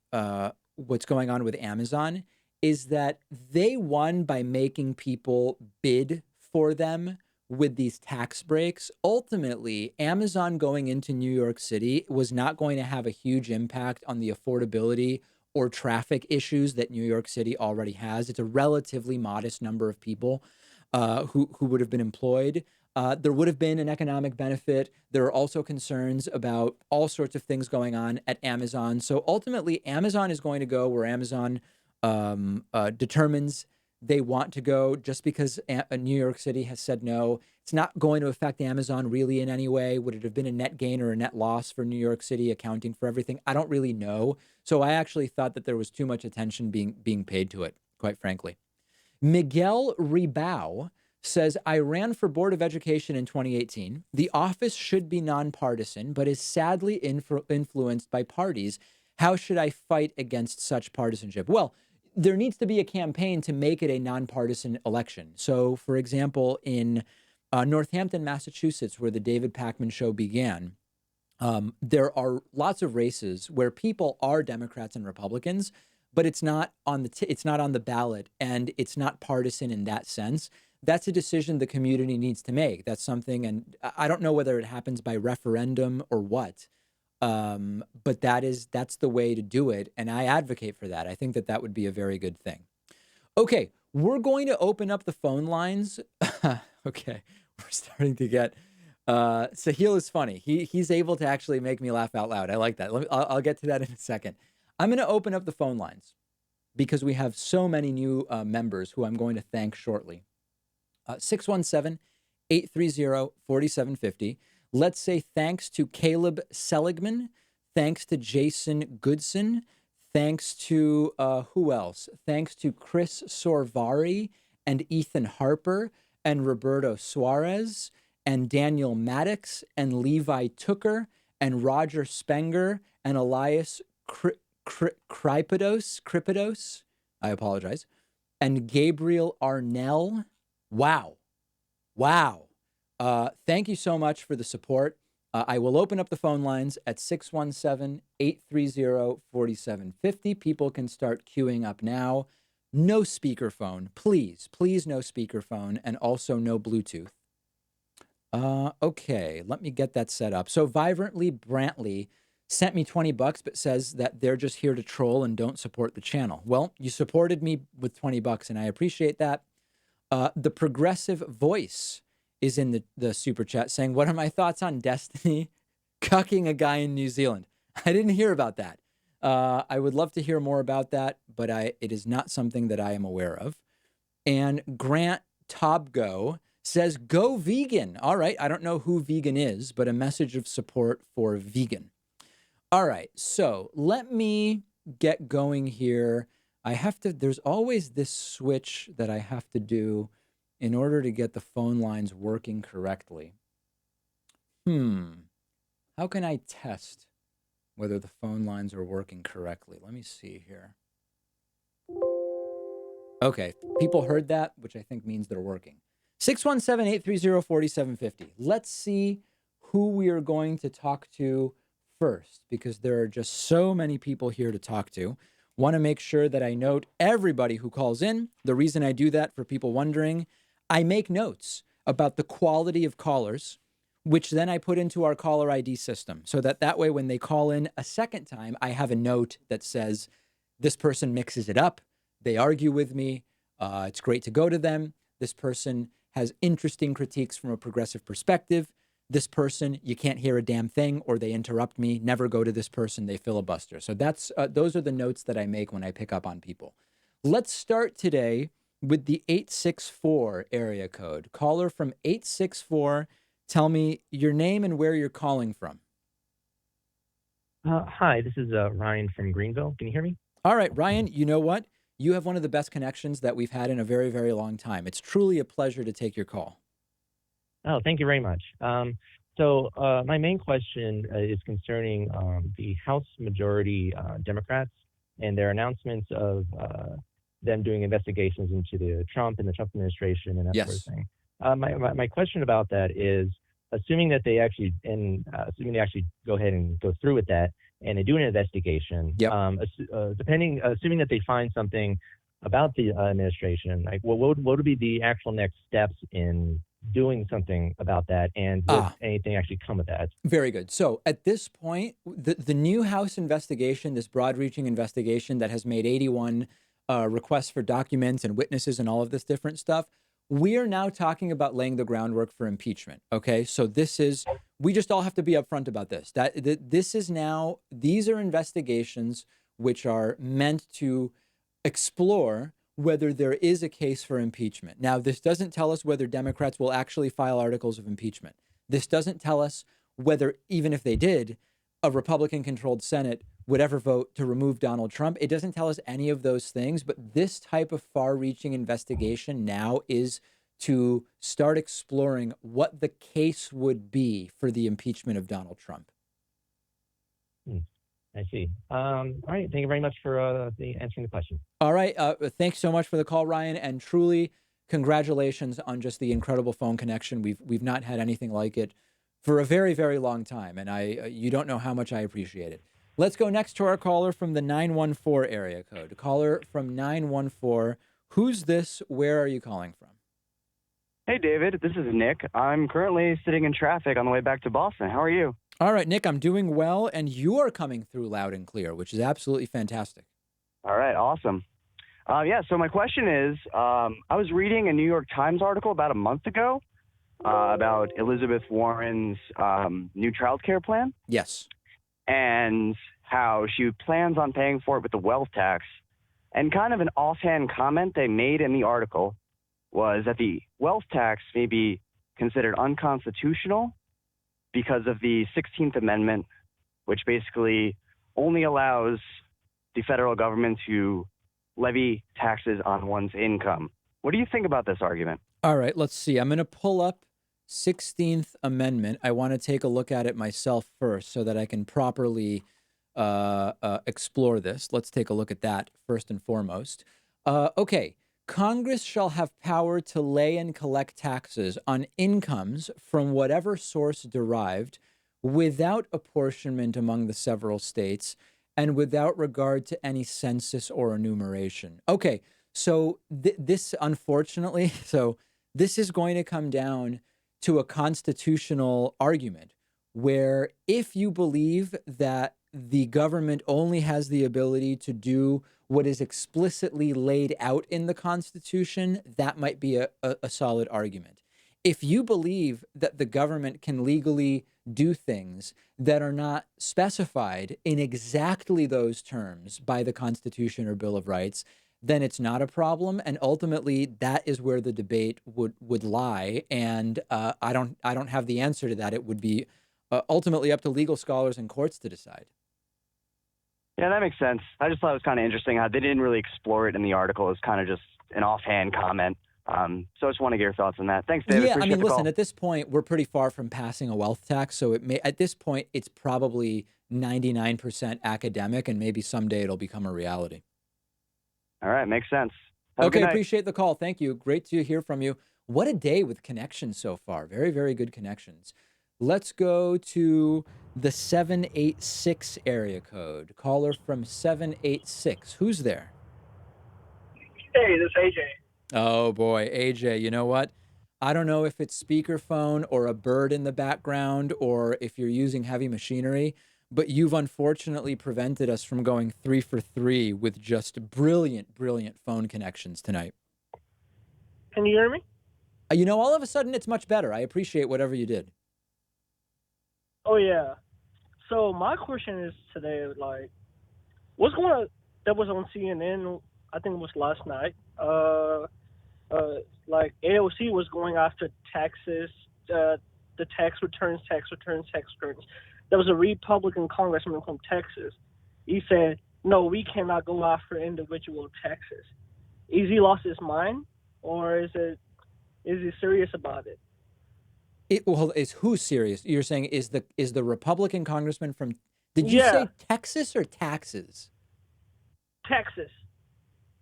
what's going on with Amazon is that they won by making people bid for them with these tax breaks. Ultimately, Amazon going into New York City was not going to have a huge impact on the affordability or traffic issues that New York City already has. It's a relatively modest number of people who would have been employed. There would have been an economic benefit. There are also concerns about all sorts of things going on at Amazon. So ultimately, Amazon is going to go where Amazon determines they want to go. Just because New York City has said no, it's not going to affect Amazon really in any way. Would it have been a net gain or a net loss for New York City accounting for everything? I don't really know. So I actually thought that there was too much attention being paid to it, quite frankly. Miguel Ribao says, I ran for Board of Education in 2018. The office should be nonpartisan, but is sadly influenced by parties. How should I fight against such partisanship? Well, there needs to be a campaign to make it a nonpartisan election. So, for example, in Northampton, Massachusetts, where the David Pakman show began, there are lots of races where people are Democrats and Republicans, but it's not on the ballot, and it's not partisan in that sense. That's a decision the community needs to make. That's something, and I don't know whether it happens by referendum or what, but that's the way to do it, and I advocate for that. I think that would be a very good thing. Okay, we're going to open up the phone lines. Okay, we're starting to get. Sahil is funny. He's able to actually make me laugh out loud. I like that. I'll get to that in a second. I'm going to open up the phone lines because we have so many new members who I'm going to thank shortly. 617-830-4750. Let's say thanks to Caleb Seligman. Thanks to Jason Goodson. Thanks to who else? Thanks to Chris Sorvari and Ethan Harper and Roberto Suarez and Daniel Maddox and Levi Tooker and Roger Spenger and Elias Kripidos, I apologize, and Gabriel Arnell. Wow. Thank you so much for the support. I will open up the phone lines at 617-830-4750. People can start queuing up now. No speakerphone, please, no speakerphone, and also no Bluetooth. Okay, let me get that set up. So Vibrantly Brantley sent me $20, but says that they're just here to troll and don't support the channel. Well, you supported me with $20, and I appreciate that. The Progressive Voice is in the super chat saying, what are my thoughts on Destiny cucking a guy in New Zealand? I didn't hear about that. I would love to hear more about that, but it is not something that I am aware of. And Grant Tobgo says, go vegan. All right. I don't know who vegan is, but a message of support for vegan. All right. So let me get going here. There's always this switch that I have to do in order to get the phone lines working correctly. How can I test whether the phone lines are working correctly? Let me see here. Okay, people heard that, which I think means they're working. 617-830-4750. Let's see who we are going to talk to first, because there are just so many people here to talk to. Want to make sure that I note everybody who calls in. The reason I do that, for people wondering, I make notes about the quality of callers, which then I put into our caller ID system, so that way when they call in a second time, I have a note that says, this person mixes it up, they argue with me, it's great to go to them, this person has interesting critiques from a progressive perspective, this person, you can't hear a damn thing, or they interrupt me, never go to this person, they filibuster. So those are the notes that I make when I pick up on people. Let's start today with the 864 area code. Caller from 864, tell me your name and where you're calling from. Hi, this is Ryan from Greenville. Can you hear me? All right, Ryan, you know what? You have one of the best connections that we've had in a very, very long time. It's truly a pleasure to take your call. Oh, thank you very much. So my main question is concerning the House majority Democrats and their announcements of them doing investigations into the Trump administration and that sort of thing. My question about that is, assuming they actually go ahead and go through with that and they do an investigation, assuming that they find something about the administration. Like, what would be the actual next steps in doing something about that, and would Ah, anything actually come of that? very good. So at this point, the new House investigation, this broad-reaching investigation that has made 81 requests for documents and witnesses and all of this different stuff, we are now talking about laying the groundwork for impeachment. Okay, so this is we just all have to be upfront about this. This is now these are investigations which are meant to explore whether there is a case for impeachment. Now, this doesn't tell us whether Democrats will actually file articles of impeachment. This doesn't tell us whether, even if they did, a Republican controlled Senate would ever vote to remove Donald Trump. It doesn't tell us any of those things, but this type of far reaching investigation now is to start exploring what the case would be for the impeachment of Donald Trump. Hmm, I see. All right. Thank you very much for answering the question. All right. Thanks so much for the call, Ryan. And truly, congratulations on just the incredible phone connection. We've not had anything like it for a very, very long time. And you don't know how much I appreciate it. Let's go next to our caller from the 914 area code. Caller from 914. Who's this? Where are you calling from? Hey, David, this is Nick. I'm currently sitting in traffic on the way back to Boston. How are you? All right, Nick, I'm doing well. And you are coming through loud and clear, which is absolutely fantastic. All right, awesome. Yeah, so my question is I was reading a New York Times article about a month ago about Elizabeth Warren's new child care plan Yes. and how she plans on paying for it with the wealth tax. And kind of an offhand comment they made in the article was that the wealth tax may be considered unconstitutional because of the 16th Amendment, which basically only allows the federal government to levy taxes on one's income. What do you think about this argument? All right, let's see. I'm going to pull up 16th Amendment. I want to take a look at it myself first so that I can properly explore this. Let's take a look at that first and foremost. Okay. Congress shall have power to lay and collect taxes on incomes from whatever source derived without apportionment among the several states and without regard to any census or enumeration. Okay, so this, unfortunately, so this is going to come down to a constitutional argument where if you believe that the government only has the ability to do what is explicitly laid out in the Constitution, that might be a solid argument. If you believe that the government can legally do things that are not specified in exactly those terms by the Constitution or Bill of Rights, then it's not a problem. And ultimately, that is where the debate would lie. And I don't have the answer to that. It would be ultimately up to legal scholars and courts to decide. Yeah, that makes sense. I just thought it was kind of interesting how they didn't really explore it in the article. It was kind of just an offhand comment. So I just want to get your thoughts on that. Thanks, David. Yeah, I Appreciate mean, the listen, call. at this point, we're pretty far from passing a wealth tax. So it may, at this point, it's probably 99% academic, and maybe someday it'll become a reality. All right, makes sense. Have a Okay, good night. appreciate the call. Thank you. Great to hear from you. What a day with connections so far. Very, very good connections. Let's go to the 786 area code. Caller from 786. Who's there? Hey, this is AJ. Oh boy, AJ, you know what? I don't know if it's speakerphone or a bird in the background or if you're using heavy machinery, but you've unfortunately prevented us from going 3 for 3 with just brilliant, brilliant phone connections tonight. Can you hear me? All of a sudden it's much better. I appreciate whatever you did. Oh yeah. So my question is today, like, what's going on? That was on CNN. I think it was last night. Like AOC was going after taxes, the tax returns. There was a Republican congressman from Texas. He said, "No, we cannot go after individual taxes." Is he lost his mind, or is he serious about it? Well, is who serious? You're saying is the Republican congressman from? Did you Yeah, say Texas or taxes? Texas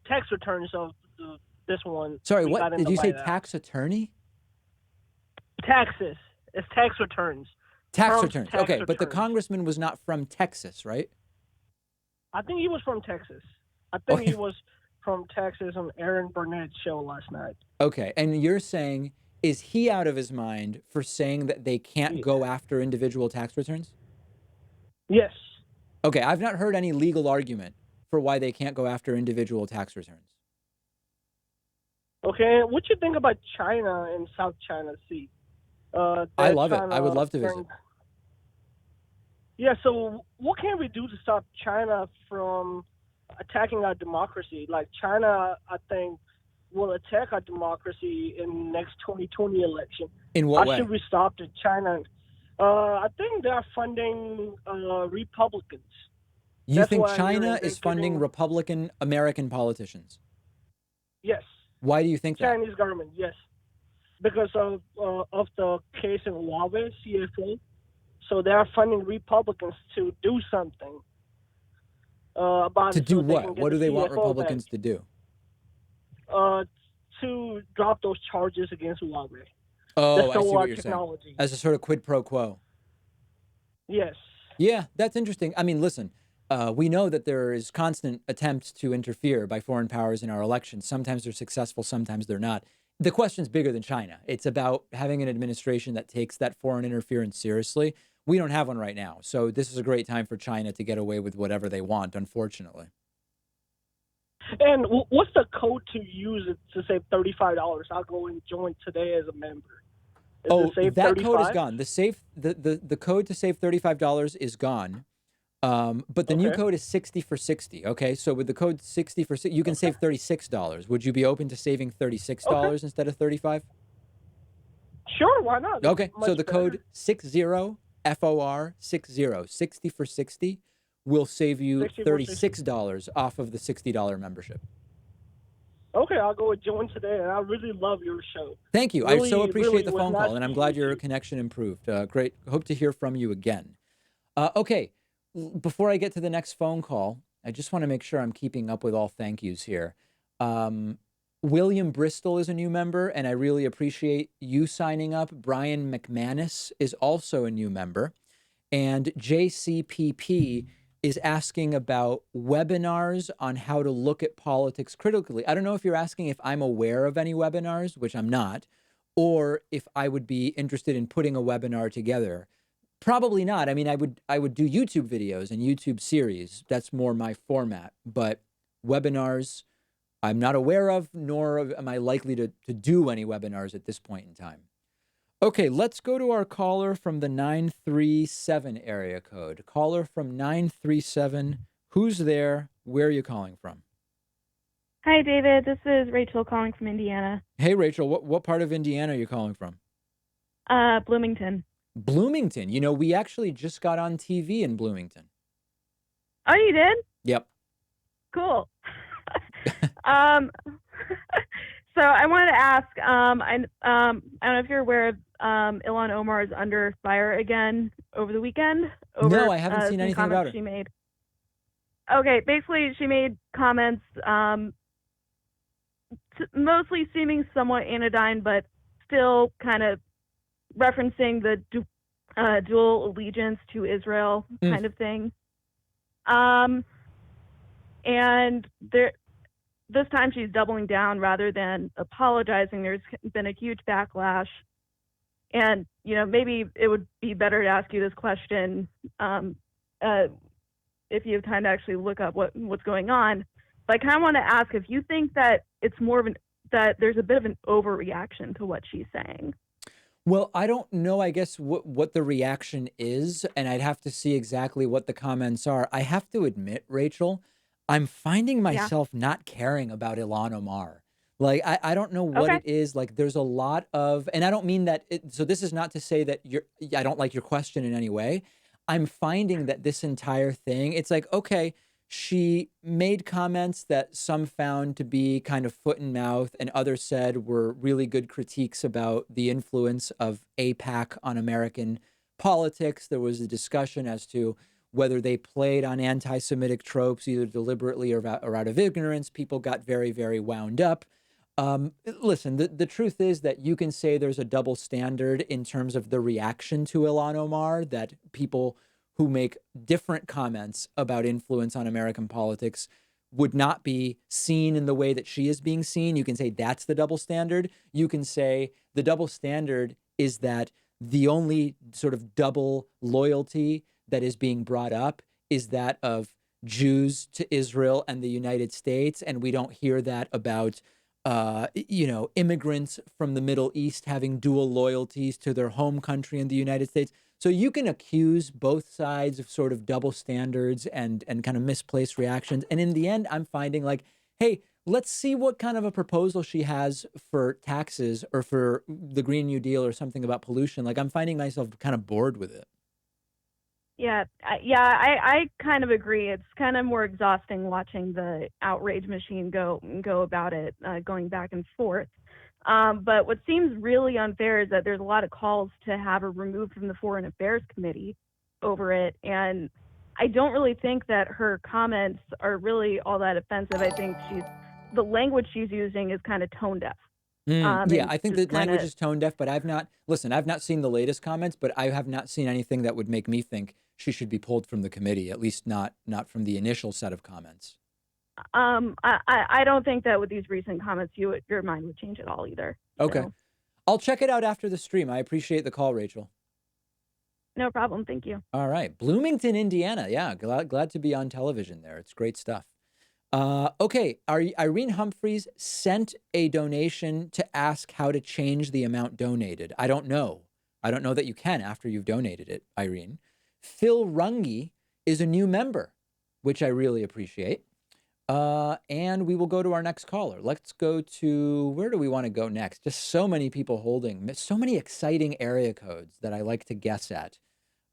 tax returns of this one Sorry, we got what in did the you say? White House. Tax attorney? Taxes. It's tax returns. Tax Trump's returns. tax Okay, but the returns. congressman was not from Texas, right? I think he was from Texas. I think Okay. he was from Texas on Aaron Burnett's show last night. Okay, and you're saying, is he out of his mind for saying that they can't Ye- go after individual tax returns? Yes. Okay, I've not heard any legal argument for why they can't go after individual tax returns. Okay, what you think about China and South China Sea? I They're love it. trying I would to love to bring. visit. Yeah, so what can we do to stop China from attacking our democracy? Like China, I think, will attack our democracy in next 2020 election. In what How way? should we stop the China? I think they are funding Republicans. You That's think what I'm China hearing. They're is funding giving Republican American politicians? yes, Why do you think that? Chinese government, yes, because of the case in Huawei, CFA. So they are funding Republicans to do something about To it, do so they can what? get What the do they want CFO back. Republicans to do? To drop those charges against Huawei. Oh, That's I see the what you're saying. technology. As a sort of quid pro quo. Yes. Yeah, that's interesting. I mean, listen, we know that there is constant attempts to interfere by foreign powers in our elections. Sometimes they're successful, sometimes they're not. The question's bigger than China. It's about having an administration that takes that foreign interference seriously. We don't have one right now. So this is a great time for China to get away with whatever they want, unfortunately. And what's the code to use it to save $35? I'll go and join today as a member. Is Oh, it save that 35? code is gone. The code to save $35 is gone. But the new Okay. code is 60 for 60. Okay. So with the code 60 for 60, you can save $36. Would you be open to saving Okay. $36 instead of 35? Sure, why not? That's Okay. So much the better. code 60 FOR 60 for 60 will save you 60 for 60. $36 off of the $60 membership. Okay, I'll go and join today, and I really love your show. Thank you. I Really, so appreciate really the was phone not call, and I'm seeing glad you. your connection improved. Great. Hope to hear from you again. Okay. Before I get to the next phone call, I just want to make sure I'm keeping up with all thank yous here. William Bristol is a new member, and I really appreciate you signing up. Brian McManus is also a new member. And JCPP is asking about webinars on how to look at politics critically. I don't know if you're asking if I'm aware of any webinars, which I'm not, or if I would be interested in putting a webinar together. Probably not. I mean, I would do YouTube videos and YouTube series. That's more my format. But webinars, I'm not aware of, nor am I likely to do any webinars at this point in time. Okay, let's go to our caller from the 937 area code. Caller from 937. Who's there? Where are you calling from? Hi, David. This is Rachel calling from Indiana. Hey, Rachel, what part of Indiana are you calling from? Bloomington. Bloomington. You know, we actually just got on TV in Bloomington. Oh, you did? Yep. Cool. So I wanted to ask, I don't know if you're aware of Ilhan Omar is under fire again over the weekend. No, I haven't seen some anything comments about her. she made. Okay, basically she made comments mostly seeming somewhat anodyne, but still kind of referencing the dual allegiance to Israel kind of thing. And this time she's doubling down rather than apologizing. There's been a huge backlash. And, you know, maybe it would be better to ask you this question if you have time to actually look up what's going on. But I kind of want to ask if you think that it's more of that there's a bit of an overreaction to what she's saying. Well, I don't know, I guess, what the reaction is, and I'd have to see exactly what the comments are. I have to admit, Rachel, I'm finding myself not caring about Ilhan Omar. Like, I don't know what it is. Like, there's a lot of, and I don't mean that, so this is not to say that I don't like your question in any way. I'm finding that this entire thing, it's like, okay, she made comments that some found to be kind of foot and mouth, and others said were really good critiques about the influence of AIPAC on American politics. There was a discussion as to whether they played on anti-Semitic tropes, either deliberately or out of ignorance. People got very, very wound up. Listen, the truth is that you can say there's a double standard in terms of the reaction to Ilhan Omar, that people who make different comments about influence on American politics would not be seen in the way that she is being seen. You can say that's the double standard. You can say the double standard is that the only sort of double loyalty that is being brought up is that of Jews to Israel and the United States. And we don't hear that about, immigrants from the Middle East having dual loyalties to their home country in the United States. So you can accuse both sides of sort of double standards and kind of misplaced reactions. And in the end, I'm finding like, hey, let's see what kind of a proposal she has for taxes or for the Green New Deal or something about pollution. Like I'm finding myself kind of bored with it. I kind of agree. It's kind of more exhausting watching the outrage machine go about it, going back and forth. But what seems really unfair is that there's a lot of calls to have her removed from the Foreign Affairs Committee over it. And I don't really think that her comments are really all that offensive. I think the language she's using is kind of tone deaf. Yeah, And I think just the language kinda is tone deaf, but I've not seen the latest comments, but I have not seen anything that would make me think she should be pulled from the committee, at least not from the initial set of comments. I don't think that with these recent comments your mind would change at all either. Okay. So, I'll check it out after the stream. I appreciate the call, Rachel. no problem. Thank you. All right. Bloomington, Indiana. Yeah, glad to be on television there. It's great stuff. Okay. Irene Humphreys sent a donation to ask how to change the amount donated. I don't know. I don't know that you can after you've donated it, Irene. Phil Runge is a new member, which I really appreciate. And we will go to our next caller. Let's go to, where do we want to go next? Just so many people holding, so many exciting area codes that I like to guess at.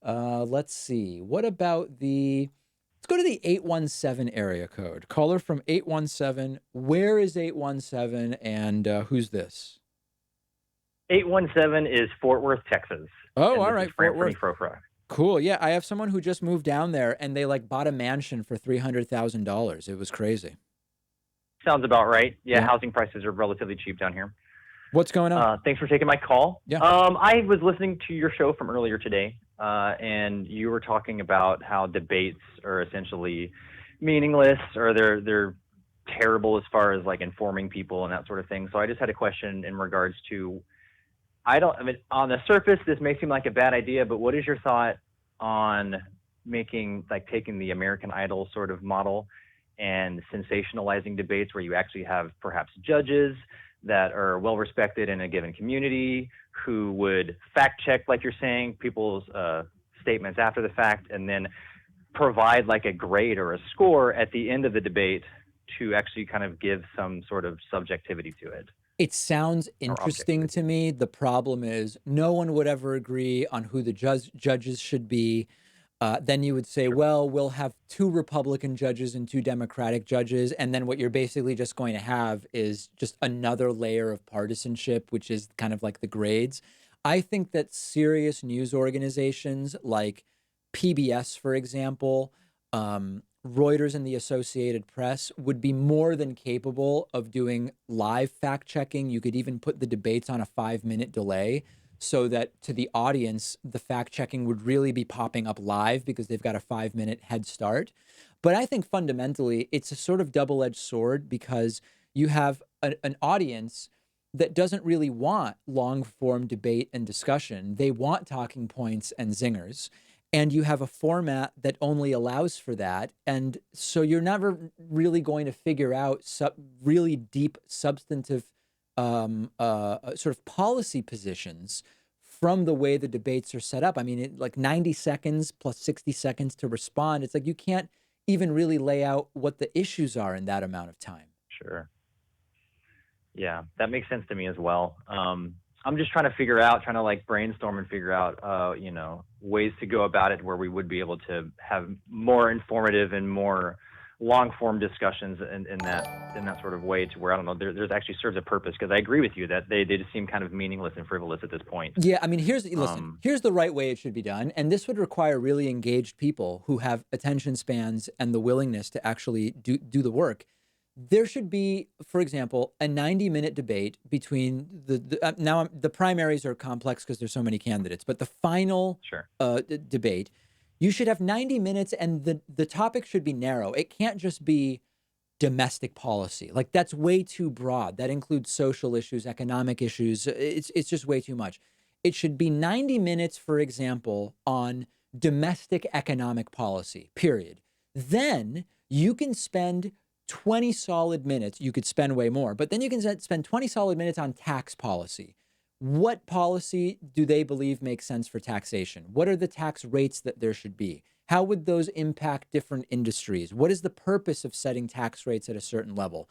Let's see. What about let's go to the 817 area code. Caller from 817. Where is 817 and who's this? 817 is Fort Worth, Texas. Oh, and all this right. is Fran Fort Worth. Frofra. Cool. Yeah, I have someone who just moved down there and they like bought a mansion for $300,000. It was crazy. Sounds about right. Yeah, Yeah. housing prices are relatively cheap down here. What's going on? Thanks for taking my call. Yeah. I was listening to your show from earlier today, and you were talking about how debates are essentially meaningless or they're terrible as far as like informing people and that sort of thing. So I just had a question in regards to, on the surface, this may seem like a bad idea, but what is your thought on taking the American Idol sort of model and sensationalizing debates where you actually have perhaps judges that are well respected in a given community who would fact check, like you're saying, people's statements after the fact, and then provide like a grade or a score at the end of the debate to actually kind of give some sort of subjectivity to it? It sounds interesting to me. The problem is no one would ever agree on who the judges should be. Then you would say, well, we'll have 2 Republican judges and 2 Democratic judges. And then what you're basically just going to have is just another layer of partisanship, which is kind of like the grades. I think that serious news organizations like PBS, for example, Reuters and the Associated Press would be more than capable of doing live fact checking. You could even put the debates on a 5-minute delay so that to the audience, the fact checking would really be popping up live because they've got a 5-minute head start. But I think fundamentally, it's a sort of double-edged sword because you have an audience that doesn't really want long-form debate and discussion. They want talking points and zingers. And you have a format that only allows for that. And so you're never really going to figure out really deep, substantive sort of policy positions from the way the debates are set up. I mean, like 90 seconds plus 60 seconds to respond. It's like you can't even really lay out what the issues are in that amount of time. Sure. Yeah, that makes sense to me as well. I'm just trying to like brainstorm and figure out, ways to go about it where we would be able to have more informative and more long form discussions in that sort of way to where, I don't know, there's actually serves a purpose, because I agree with you that they just seem kind of meaningless and frivolous at this point. Yeah, I mean, here's the right way it should be done. And this would require really engaged people who have attention spans and the willingness to actually do the work. There should be, for example, a 90-minute debate between now the primaries are complex because there's so many candidates, but the final debate, you should have 90 minutes and the topic should be narrow. It can't just be domestic policy. Like that's way too broad. That includes social issues, economic issues. It's just way too much. It should be 90 minutes, for example, on domestic economic policy, period. Then you can spend 20 solid minutes. You could spend way more, but then you can spend 20 solid minutes on tax policy. What policy do they believe makes sense for taxation? What are the tax rates that there should be? How would those impact different industries? What is the purpose of setting tax rates at a certain level?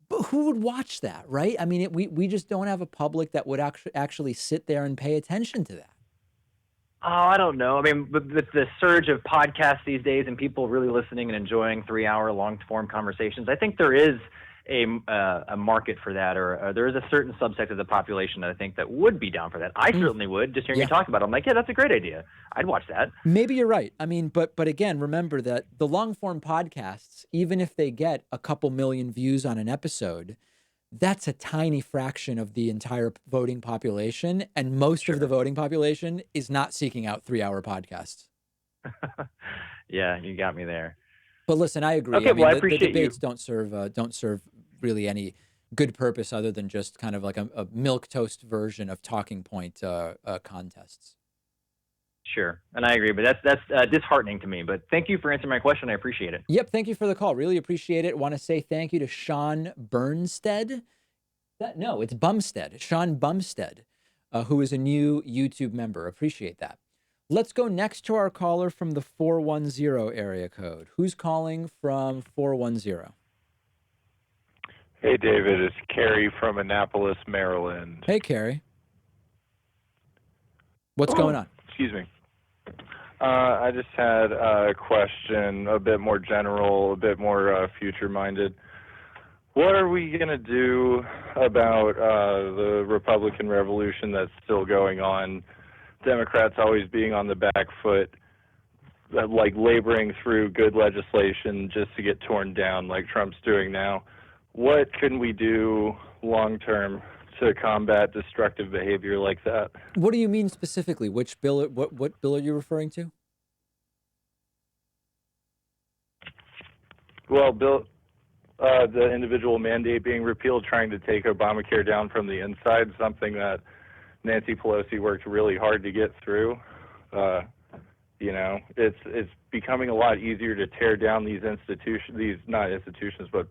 But who would watch that, right? I mean, we just don't have a public that would actually sit there and pay attention to that. Oh, I don't know. I mean, with the surge of podcasts these days and people really listening and enjoying 3-hour long-form conversations, I think there is a market for that, or there is a certain subset of the population that I think that would be down for that. I certainly would. Just hearing you talk about it, I'm like, yeah, that's a great idea. I'd watch that. Maybe you're right. I mean, but again, remember that the long-form podcasts, even if they get a couple million views on an episode, that's a tiny fraction of the entire voting population. And most of the voting population is not seeking out 3-hour podcasts. Yeah, you got me there. But listen, I agree. Okay, I mean, well, I the appreciate debates don't serve really any good purpose other than just kind of like a milquetoast version of talking point contests. Sure, and I agree, but that's disheartening to me. But thank you for answering my question. I appreciate it. Yep, thank you for the call. Really appreciate it. Want to say thank you to Sean Burnstead. No, it's Bumstead. Sean Bumstead, who is a new YouTube member. Appreciate that. Let's go next to our caller from the 410 area code. Who's calling from 410? Hey, David. It's Carrie from Annapolis, Maryland. Hey, Carrie. What's going on? Excuse me. I just had a question, a bit more general, a bit more future-minded. What are we going to do about the Republican revolution that's still going on? Democrats always being on the back foot, like laboring through good legislation just to get torn down like Trump's doing now. What can we do long-term to combat destructive behavior like that? What do you mean specifically? Which bill? What bill are you referring to? Well, the individual mandate being repealed, trying to take Obamacare down from the inside, something that Nancy Pelosi worked really hard to get through. It's becoming a lot easier to tear down these not institutions, but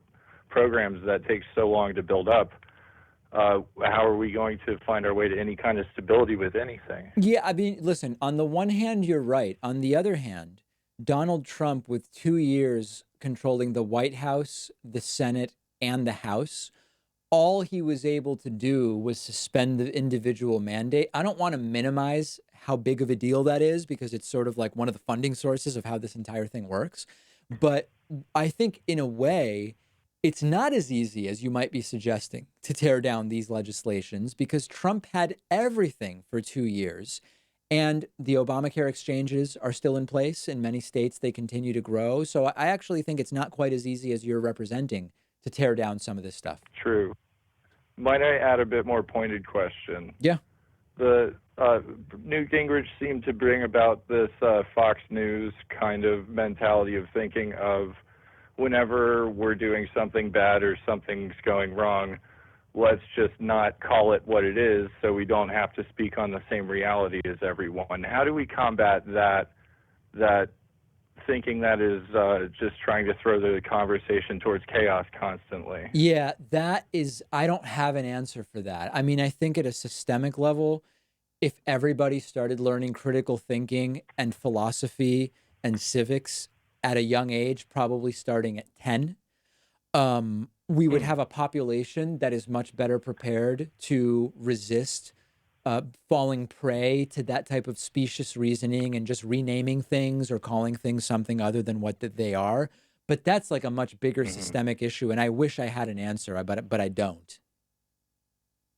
programs that take so long to build up. How are we going to find our way to any kind of stability with anything? Yeah, I mean, listen, on the one hand, you're right. On the other hand, Donald Trump, with 2 years controlling the White House, the Senate, and the House, all he was able to do was suspend the individual mandate. I don't want to minimize how big of a deal that is because it's sort of like one of the funding sources of how this entire thing works. But I think in a way, it's not as easy as you might be suggesting to tear down these legislations because Trump had everything for 2 years. And the Obamacare exchanges are still in place. In many states, they continue to grow. So I actually think it's not quite as easy as you're representing to tear down some of this stuff. True. Might I add a bit more pointed question? Yeah. The Newt Gingrich seemed to bring about this Fox News kind of mentality of thinking of whenever we're doing something bad or something's going wrong, let's just not call it what it is so we don't have to speak on the same reality as everyone. How do we combat that thinking that is just trying to throw the conversation towards chaos constantly? Yeah, I don't have an answer for that. I mean, I think at a systemic level, if everybody started learning critical thinking and philosophy and civics at a young age, probably starting at 10, we would have a population that is much better prepared to resist falling prey to that type of specious reasoning and just renaming things or calling things something other than what they are. But that's like a much bigger systemic issue, and I wish I had an answer, but I don't.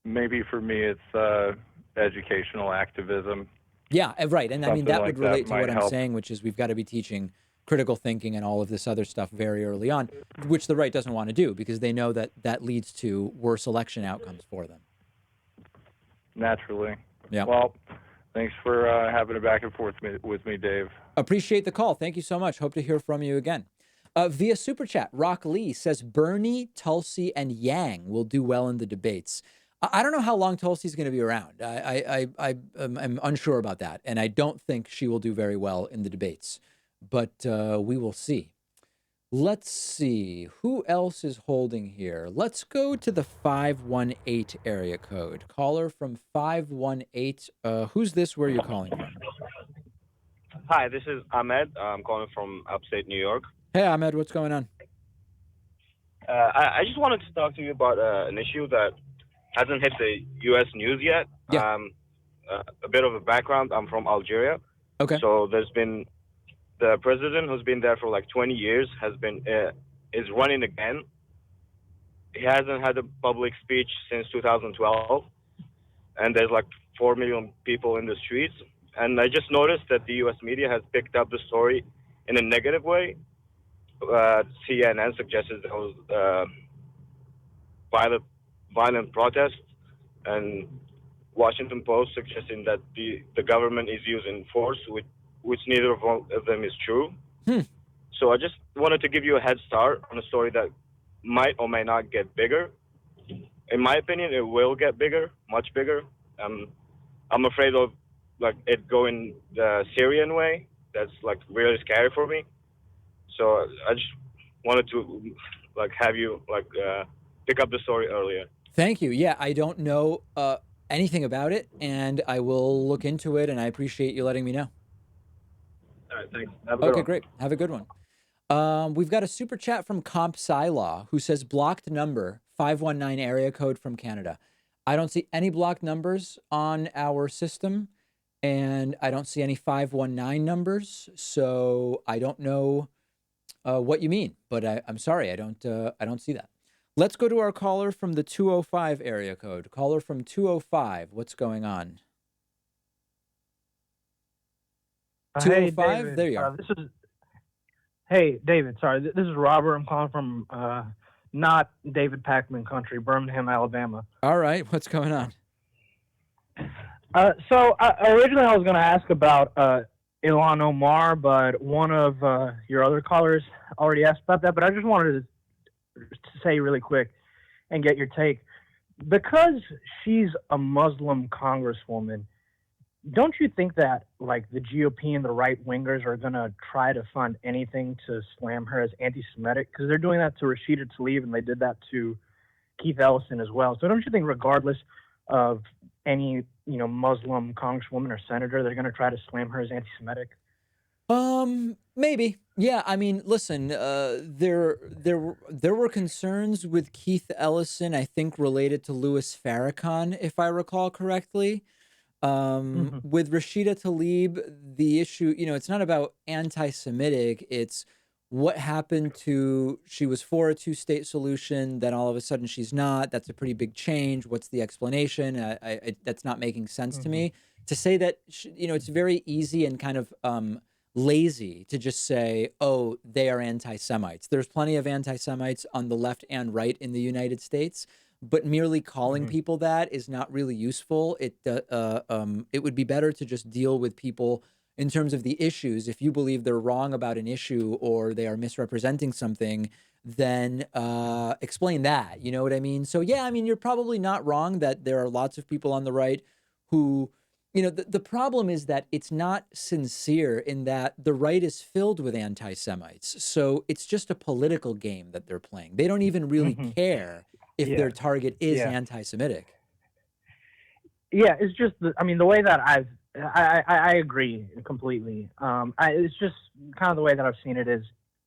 Maybe for me, it's educational activism. Yeah, right. And I mean, that Something would like relate that to what might I'm help. saying, which is we've got to be teaching critical thinking and all of this other stuff very early on, which the right doesn't want to do because they know that that leads to worse election outcomes for them. Naturally. Yeah. Well, thanks for having a back and forth with me, Dave. Appreciate the call. Thank you so much. Hope to hear from you again. Via Super Chat, Rock Lee says Bernie, Tulsi, and Yang will do well in the debates. I don't know how long Tulsi's going to be around. I'm unsure about that, and I don't think she will do very well in the debates. But we will see. Let's see. Who else is holding here? Let's go to the 518 area code. Caller from 518. Who's this? Where are you calling from? Hi, this is Ahmed. I'm calling from upstate New York. Hey, Ahmed, what's going on? I just wanted to talk to you about an issue that hasn't hit the U.S. news yet. Yeah. A bit of a background. I'm from Algeria. Okay. So there's been the president who's been there for like 20 years is running again. He hasn't had a public speech since 2012, and there's like 4 million people in the streets. And I just noticed that the U.S. media has picked up the story in a negative way. CNN suggested there was violent protest, and Washington Post suggesting that the government is using force, which neither of them is true. So I just wanted to give you a head start on a story that might or may not get bigger. In my opinion, it will get bigger, much bigger. I'm afraid of like it going the Syrian way. That's like really scary for me. So I just wanted to like have you like pick up the story earlier. Thank you. Yeah, I don't know anything about it, and I will look into it, and I appreciate you letting me know. All right, thanks. Have a good Okay, one. great. Have a good one. We've got a super chat from Comp Law who says blocked number 519 area code from Canada. I don't see any blocked numbers on our system, and I don't see any 519 numbers, so I don't know what you mean, but I'm sorry, I don't see that. Let's go to our caller from the 205 area code. Caller from 205, what's going on? 205, Hey, David. there you are. Hey, David. Sorry, this is Robert. I'm calling from not David Packman country, Birmingham, Alabama. All right, what's going on? So originally I was going to ask about Ilhan Omar, but one of your other callers already asked about that. But I just wanted to say really quick and get your take. Because she's a Muslim congresswoman, don't you think that like the GOP and the right wingers are going to try to find anything to slam her as anti-Semitic? Because they're doing that to Rashida Tlaib and they did that to Keith Ellison as well. So don't you think regardless of any, Muslim congresswoman or senator, they're going to try to slam her as anti-Semitic? Maybe. Yeah, I mean, listen, there were concerns with Keith Ellison, I think related to Louis Farrakhan, if I recall correctly. With Rashida Tlaib, the issue, it's not about anti-Semitic, it's what happened to, she was for a two-state solution, then all of a sudden she's not. That's a pretty big change. What's the explanation? That's not making sense to me. To say that, it's very easy and kind of lazy to just say, oh, they are anti-Semites. There's plenty of anti-Semites on the left and right in the United States, but merely calling people that is not really useful. It would be better to just deal with people in terms of the issues. If you believe they're wrong about an issue or they are misrepresenting something, then explain that. You know what I mean? So yeah, I mean, you're probably not wrong that there are lots of people on the right who, the problem is that it's not sincere in that the right is filled with anti-Semites. So it's just a political game that they're playing. They don't even really care if their target is anti-Semitic. Yeah, it's just, the way that I agree completely. It's just kind of the way that I've seen it is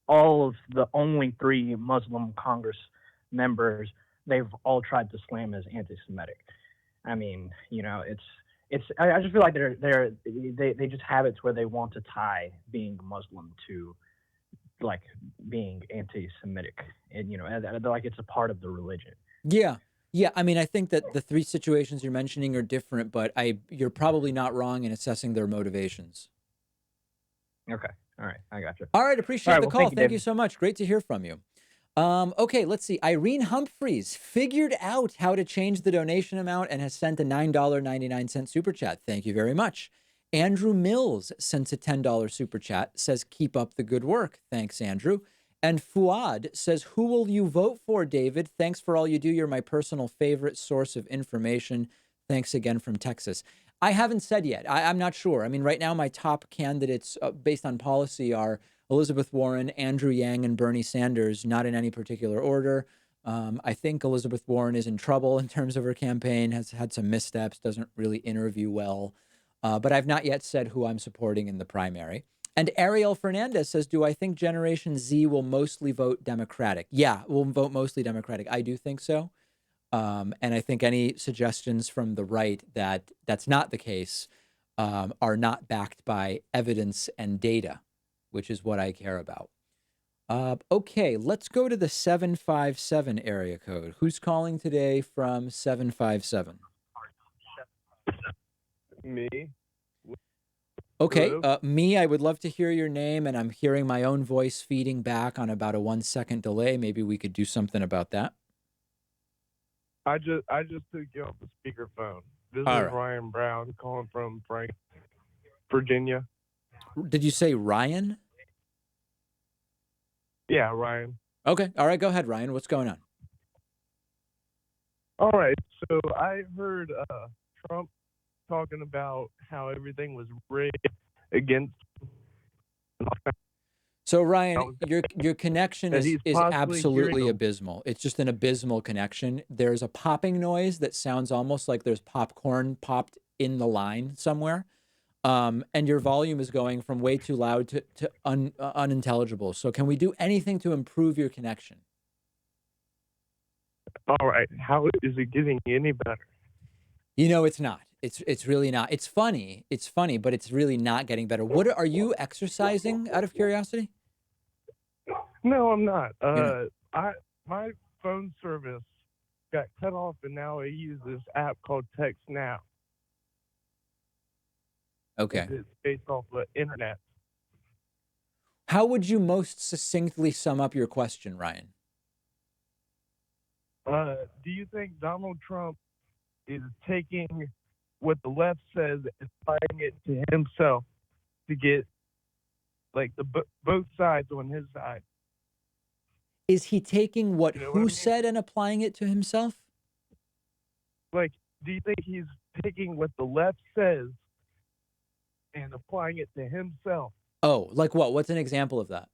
all of the only 3 Muslim Congress members, they've all tried to slam as anti-Semitic. I mean, I just feel like they just have it where they want to tie being Muslim to like being anti-Semitic, and like it's a part of the religion. Yeah. Yeah, I mean, I think that the 3 situations you're mentioning are different, but you're probably not wrong in assessing their motivations. Okay. All right. I got you. All right. Appreciate the call. Thank you David. so much. Great to hear from you. Okay, let's see. Irene Humphreys figured out how to change the donation amount and has sent a $9.99 super chat. Thank you very much. Andrew Mills sent a $10 super chat, says keep up the good work. Thanks, Andrew. And Fuad says, who will you vote for, David? Thanks for all you do. You're my personal favorite source of information. Thanks again from Texas. I haven't said yet. I'm not sure. I mean, right now, my top candidates based on policy are Elizabeth Warren, Andrew Yang, and Bernie Sanders, not in any particular order. I think Elizabeth Warren is in trouble in terms of her campaign, has had some missteps, doesn't really interview well. But I've not yet said who I'm supporting in the primary. And Ariel Fernandez says, do I think Generation Z will mostly vote Democratic? Yeah, will vote mostly Democratic. I do think so. And I think any suggestions from the right that that's not the case are not backed by evidence and data, which is what I care about. Okay, let's go to the 757 area code. Who's calling today from 757? Me. Okay, Hello? me, I would love to hear your name, and I'm hearing my own voice feeding back on about a 1 second delay. Maybe we could do something about that. I just took you off the speakerphone. This All is right. Ryan Brown calling from Frank, Virginia. Did you say Ryan? Yeah, Ryan. Okay, all right, go ahead, Ryan. What's going on? All right. So I heard Trump talking about how everything was rigged against So Ryan, your connection that he's is possibly absolutely hearing. abysmal. It's just an abysmal connection. There's a popping noise that sounds almost like there's popcorn popped in the line somewhere. And your volume is going from way too loud to unintelligible. So can we do anything to improve your connection? All right. How is it getting any better? You know, it's not. It's really not. It's funny. It's funny, but it's really not getting better. What are you exercising out of curiosity? No, I'm not. You're My phone service got cut off, and now I use this app called Text Now. Okay. It's based off the internet. How would you most succinctly sum up your question, Ryan? Do you think Donald Trump is taking what the left says and applying it to himself to get like both sides on his side? Is he taking what You know what I who mean? said and applying it to himself? Like, do you think he's taking what the left says and applying it to himself? Oh, like what? What's an example of that?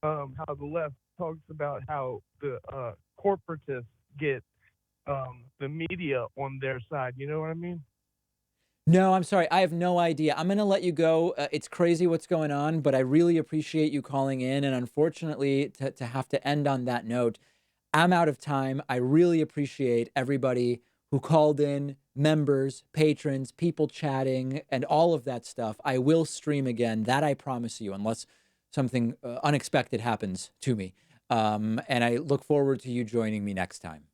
How the left talks about how the corporatists get the media on their side. You know what I mean? No, I'm sorry. I have no idea. I'm going to let you go. It's crazy what's going on, but I really appreciate you calling in. And unfortunately, to have to end on that note, I'm out of time. I really appreciate everybody who called in, members, patrons, people chatting, and all of that stuff. I will stream again. That I promise you, unless something unexpected happens to me. And I look forward to you joining me next time.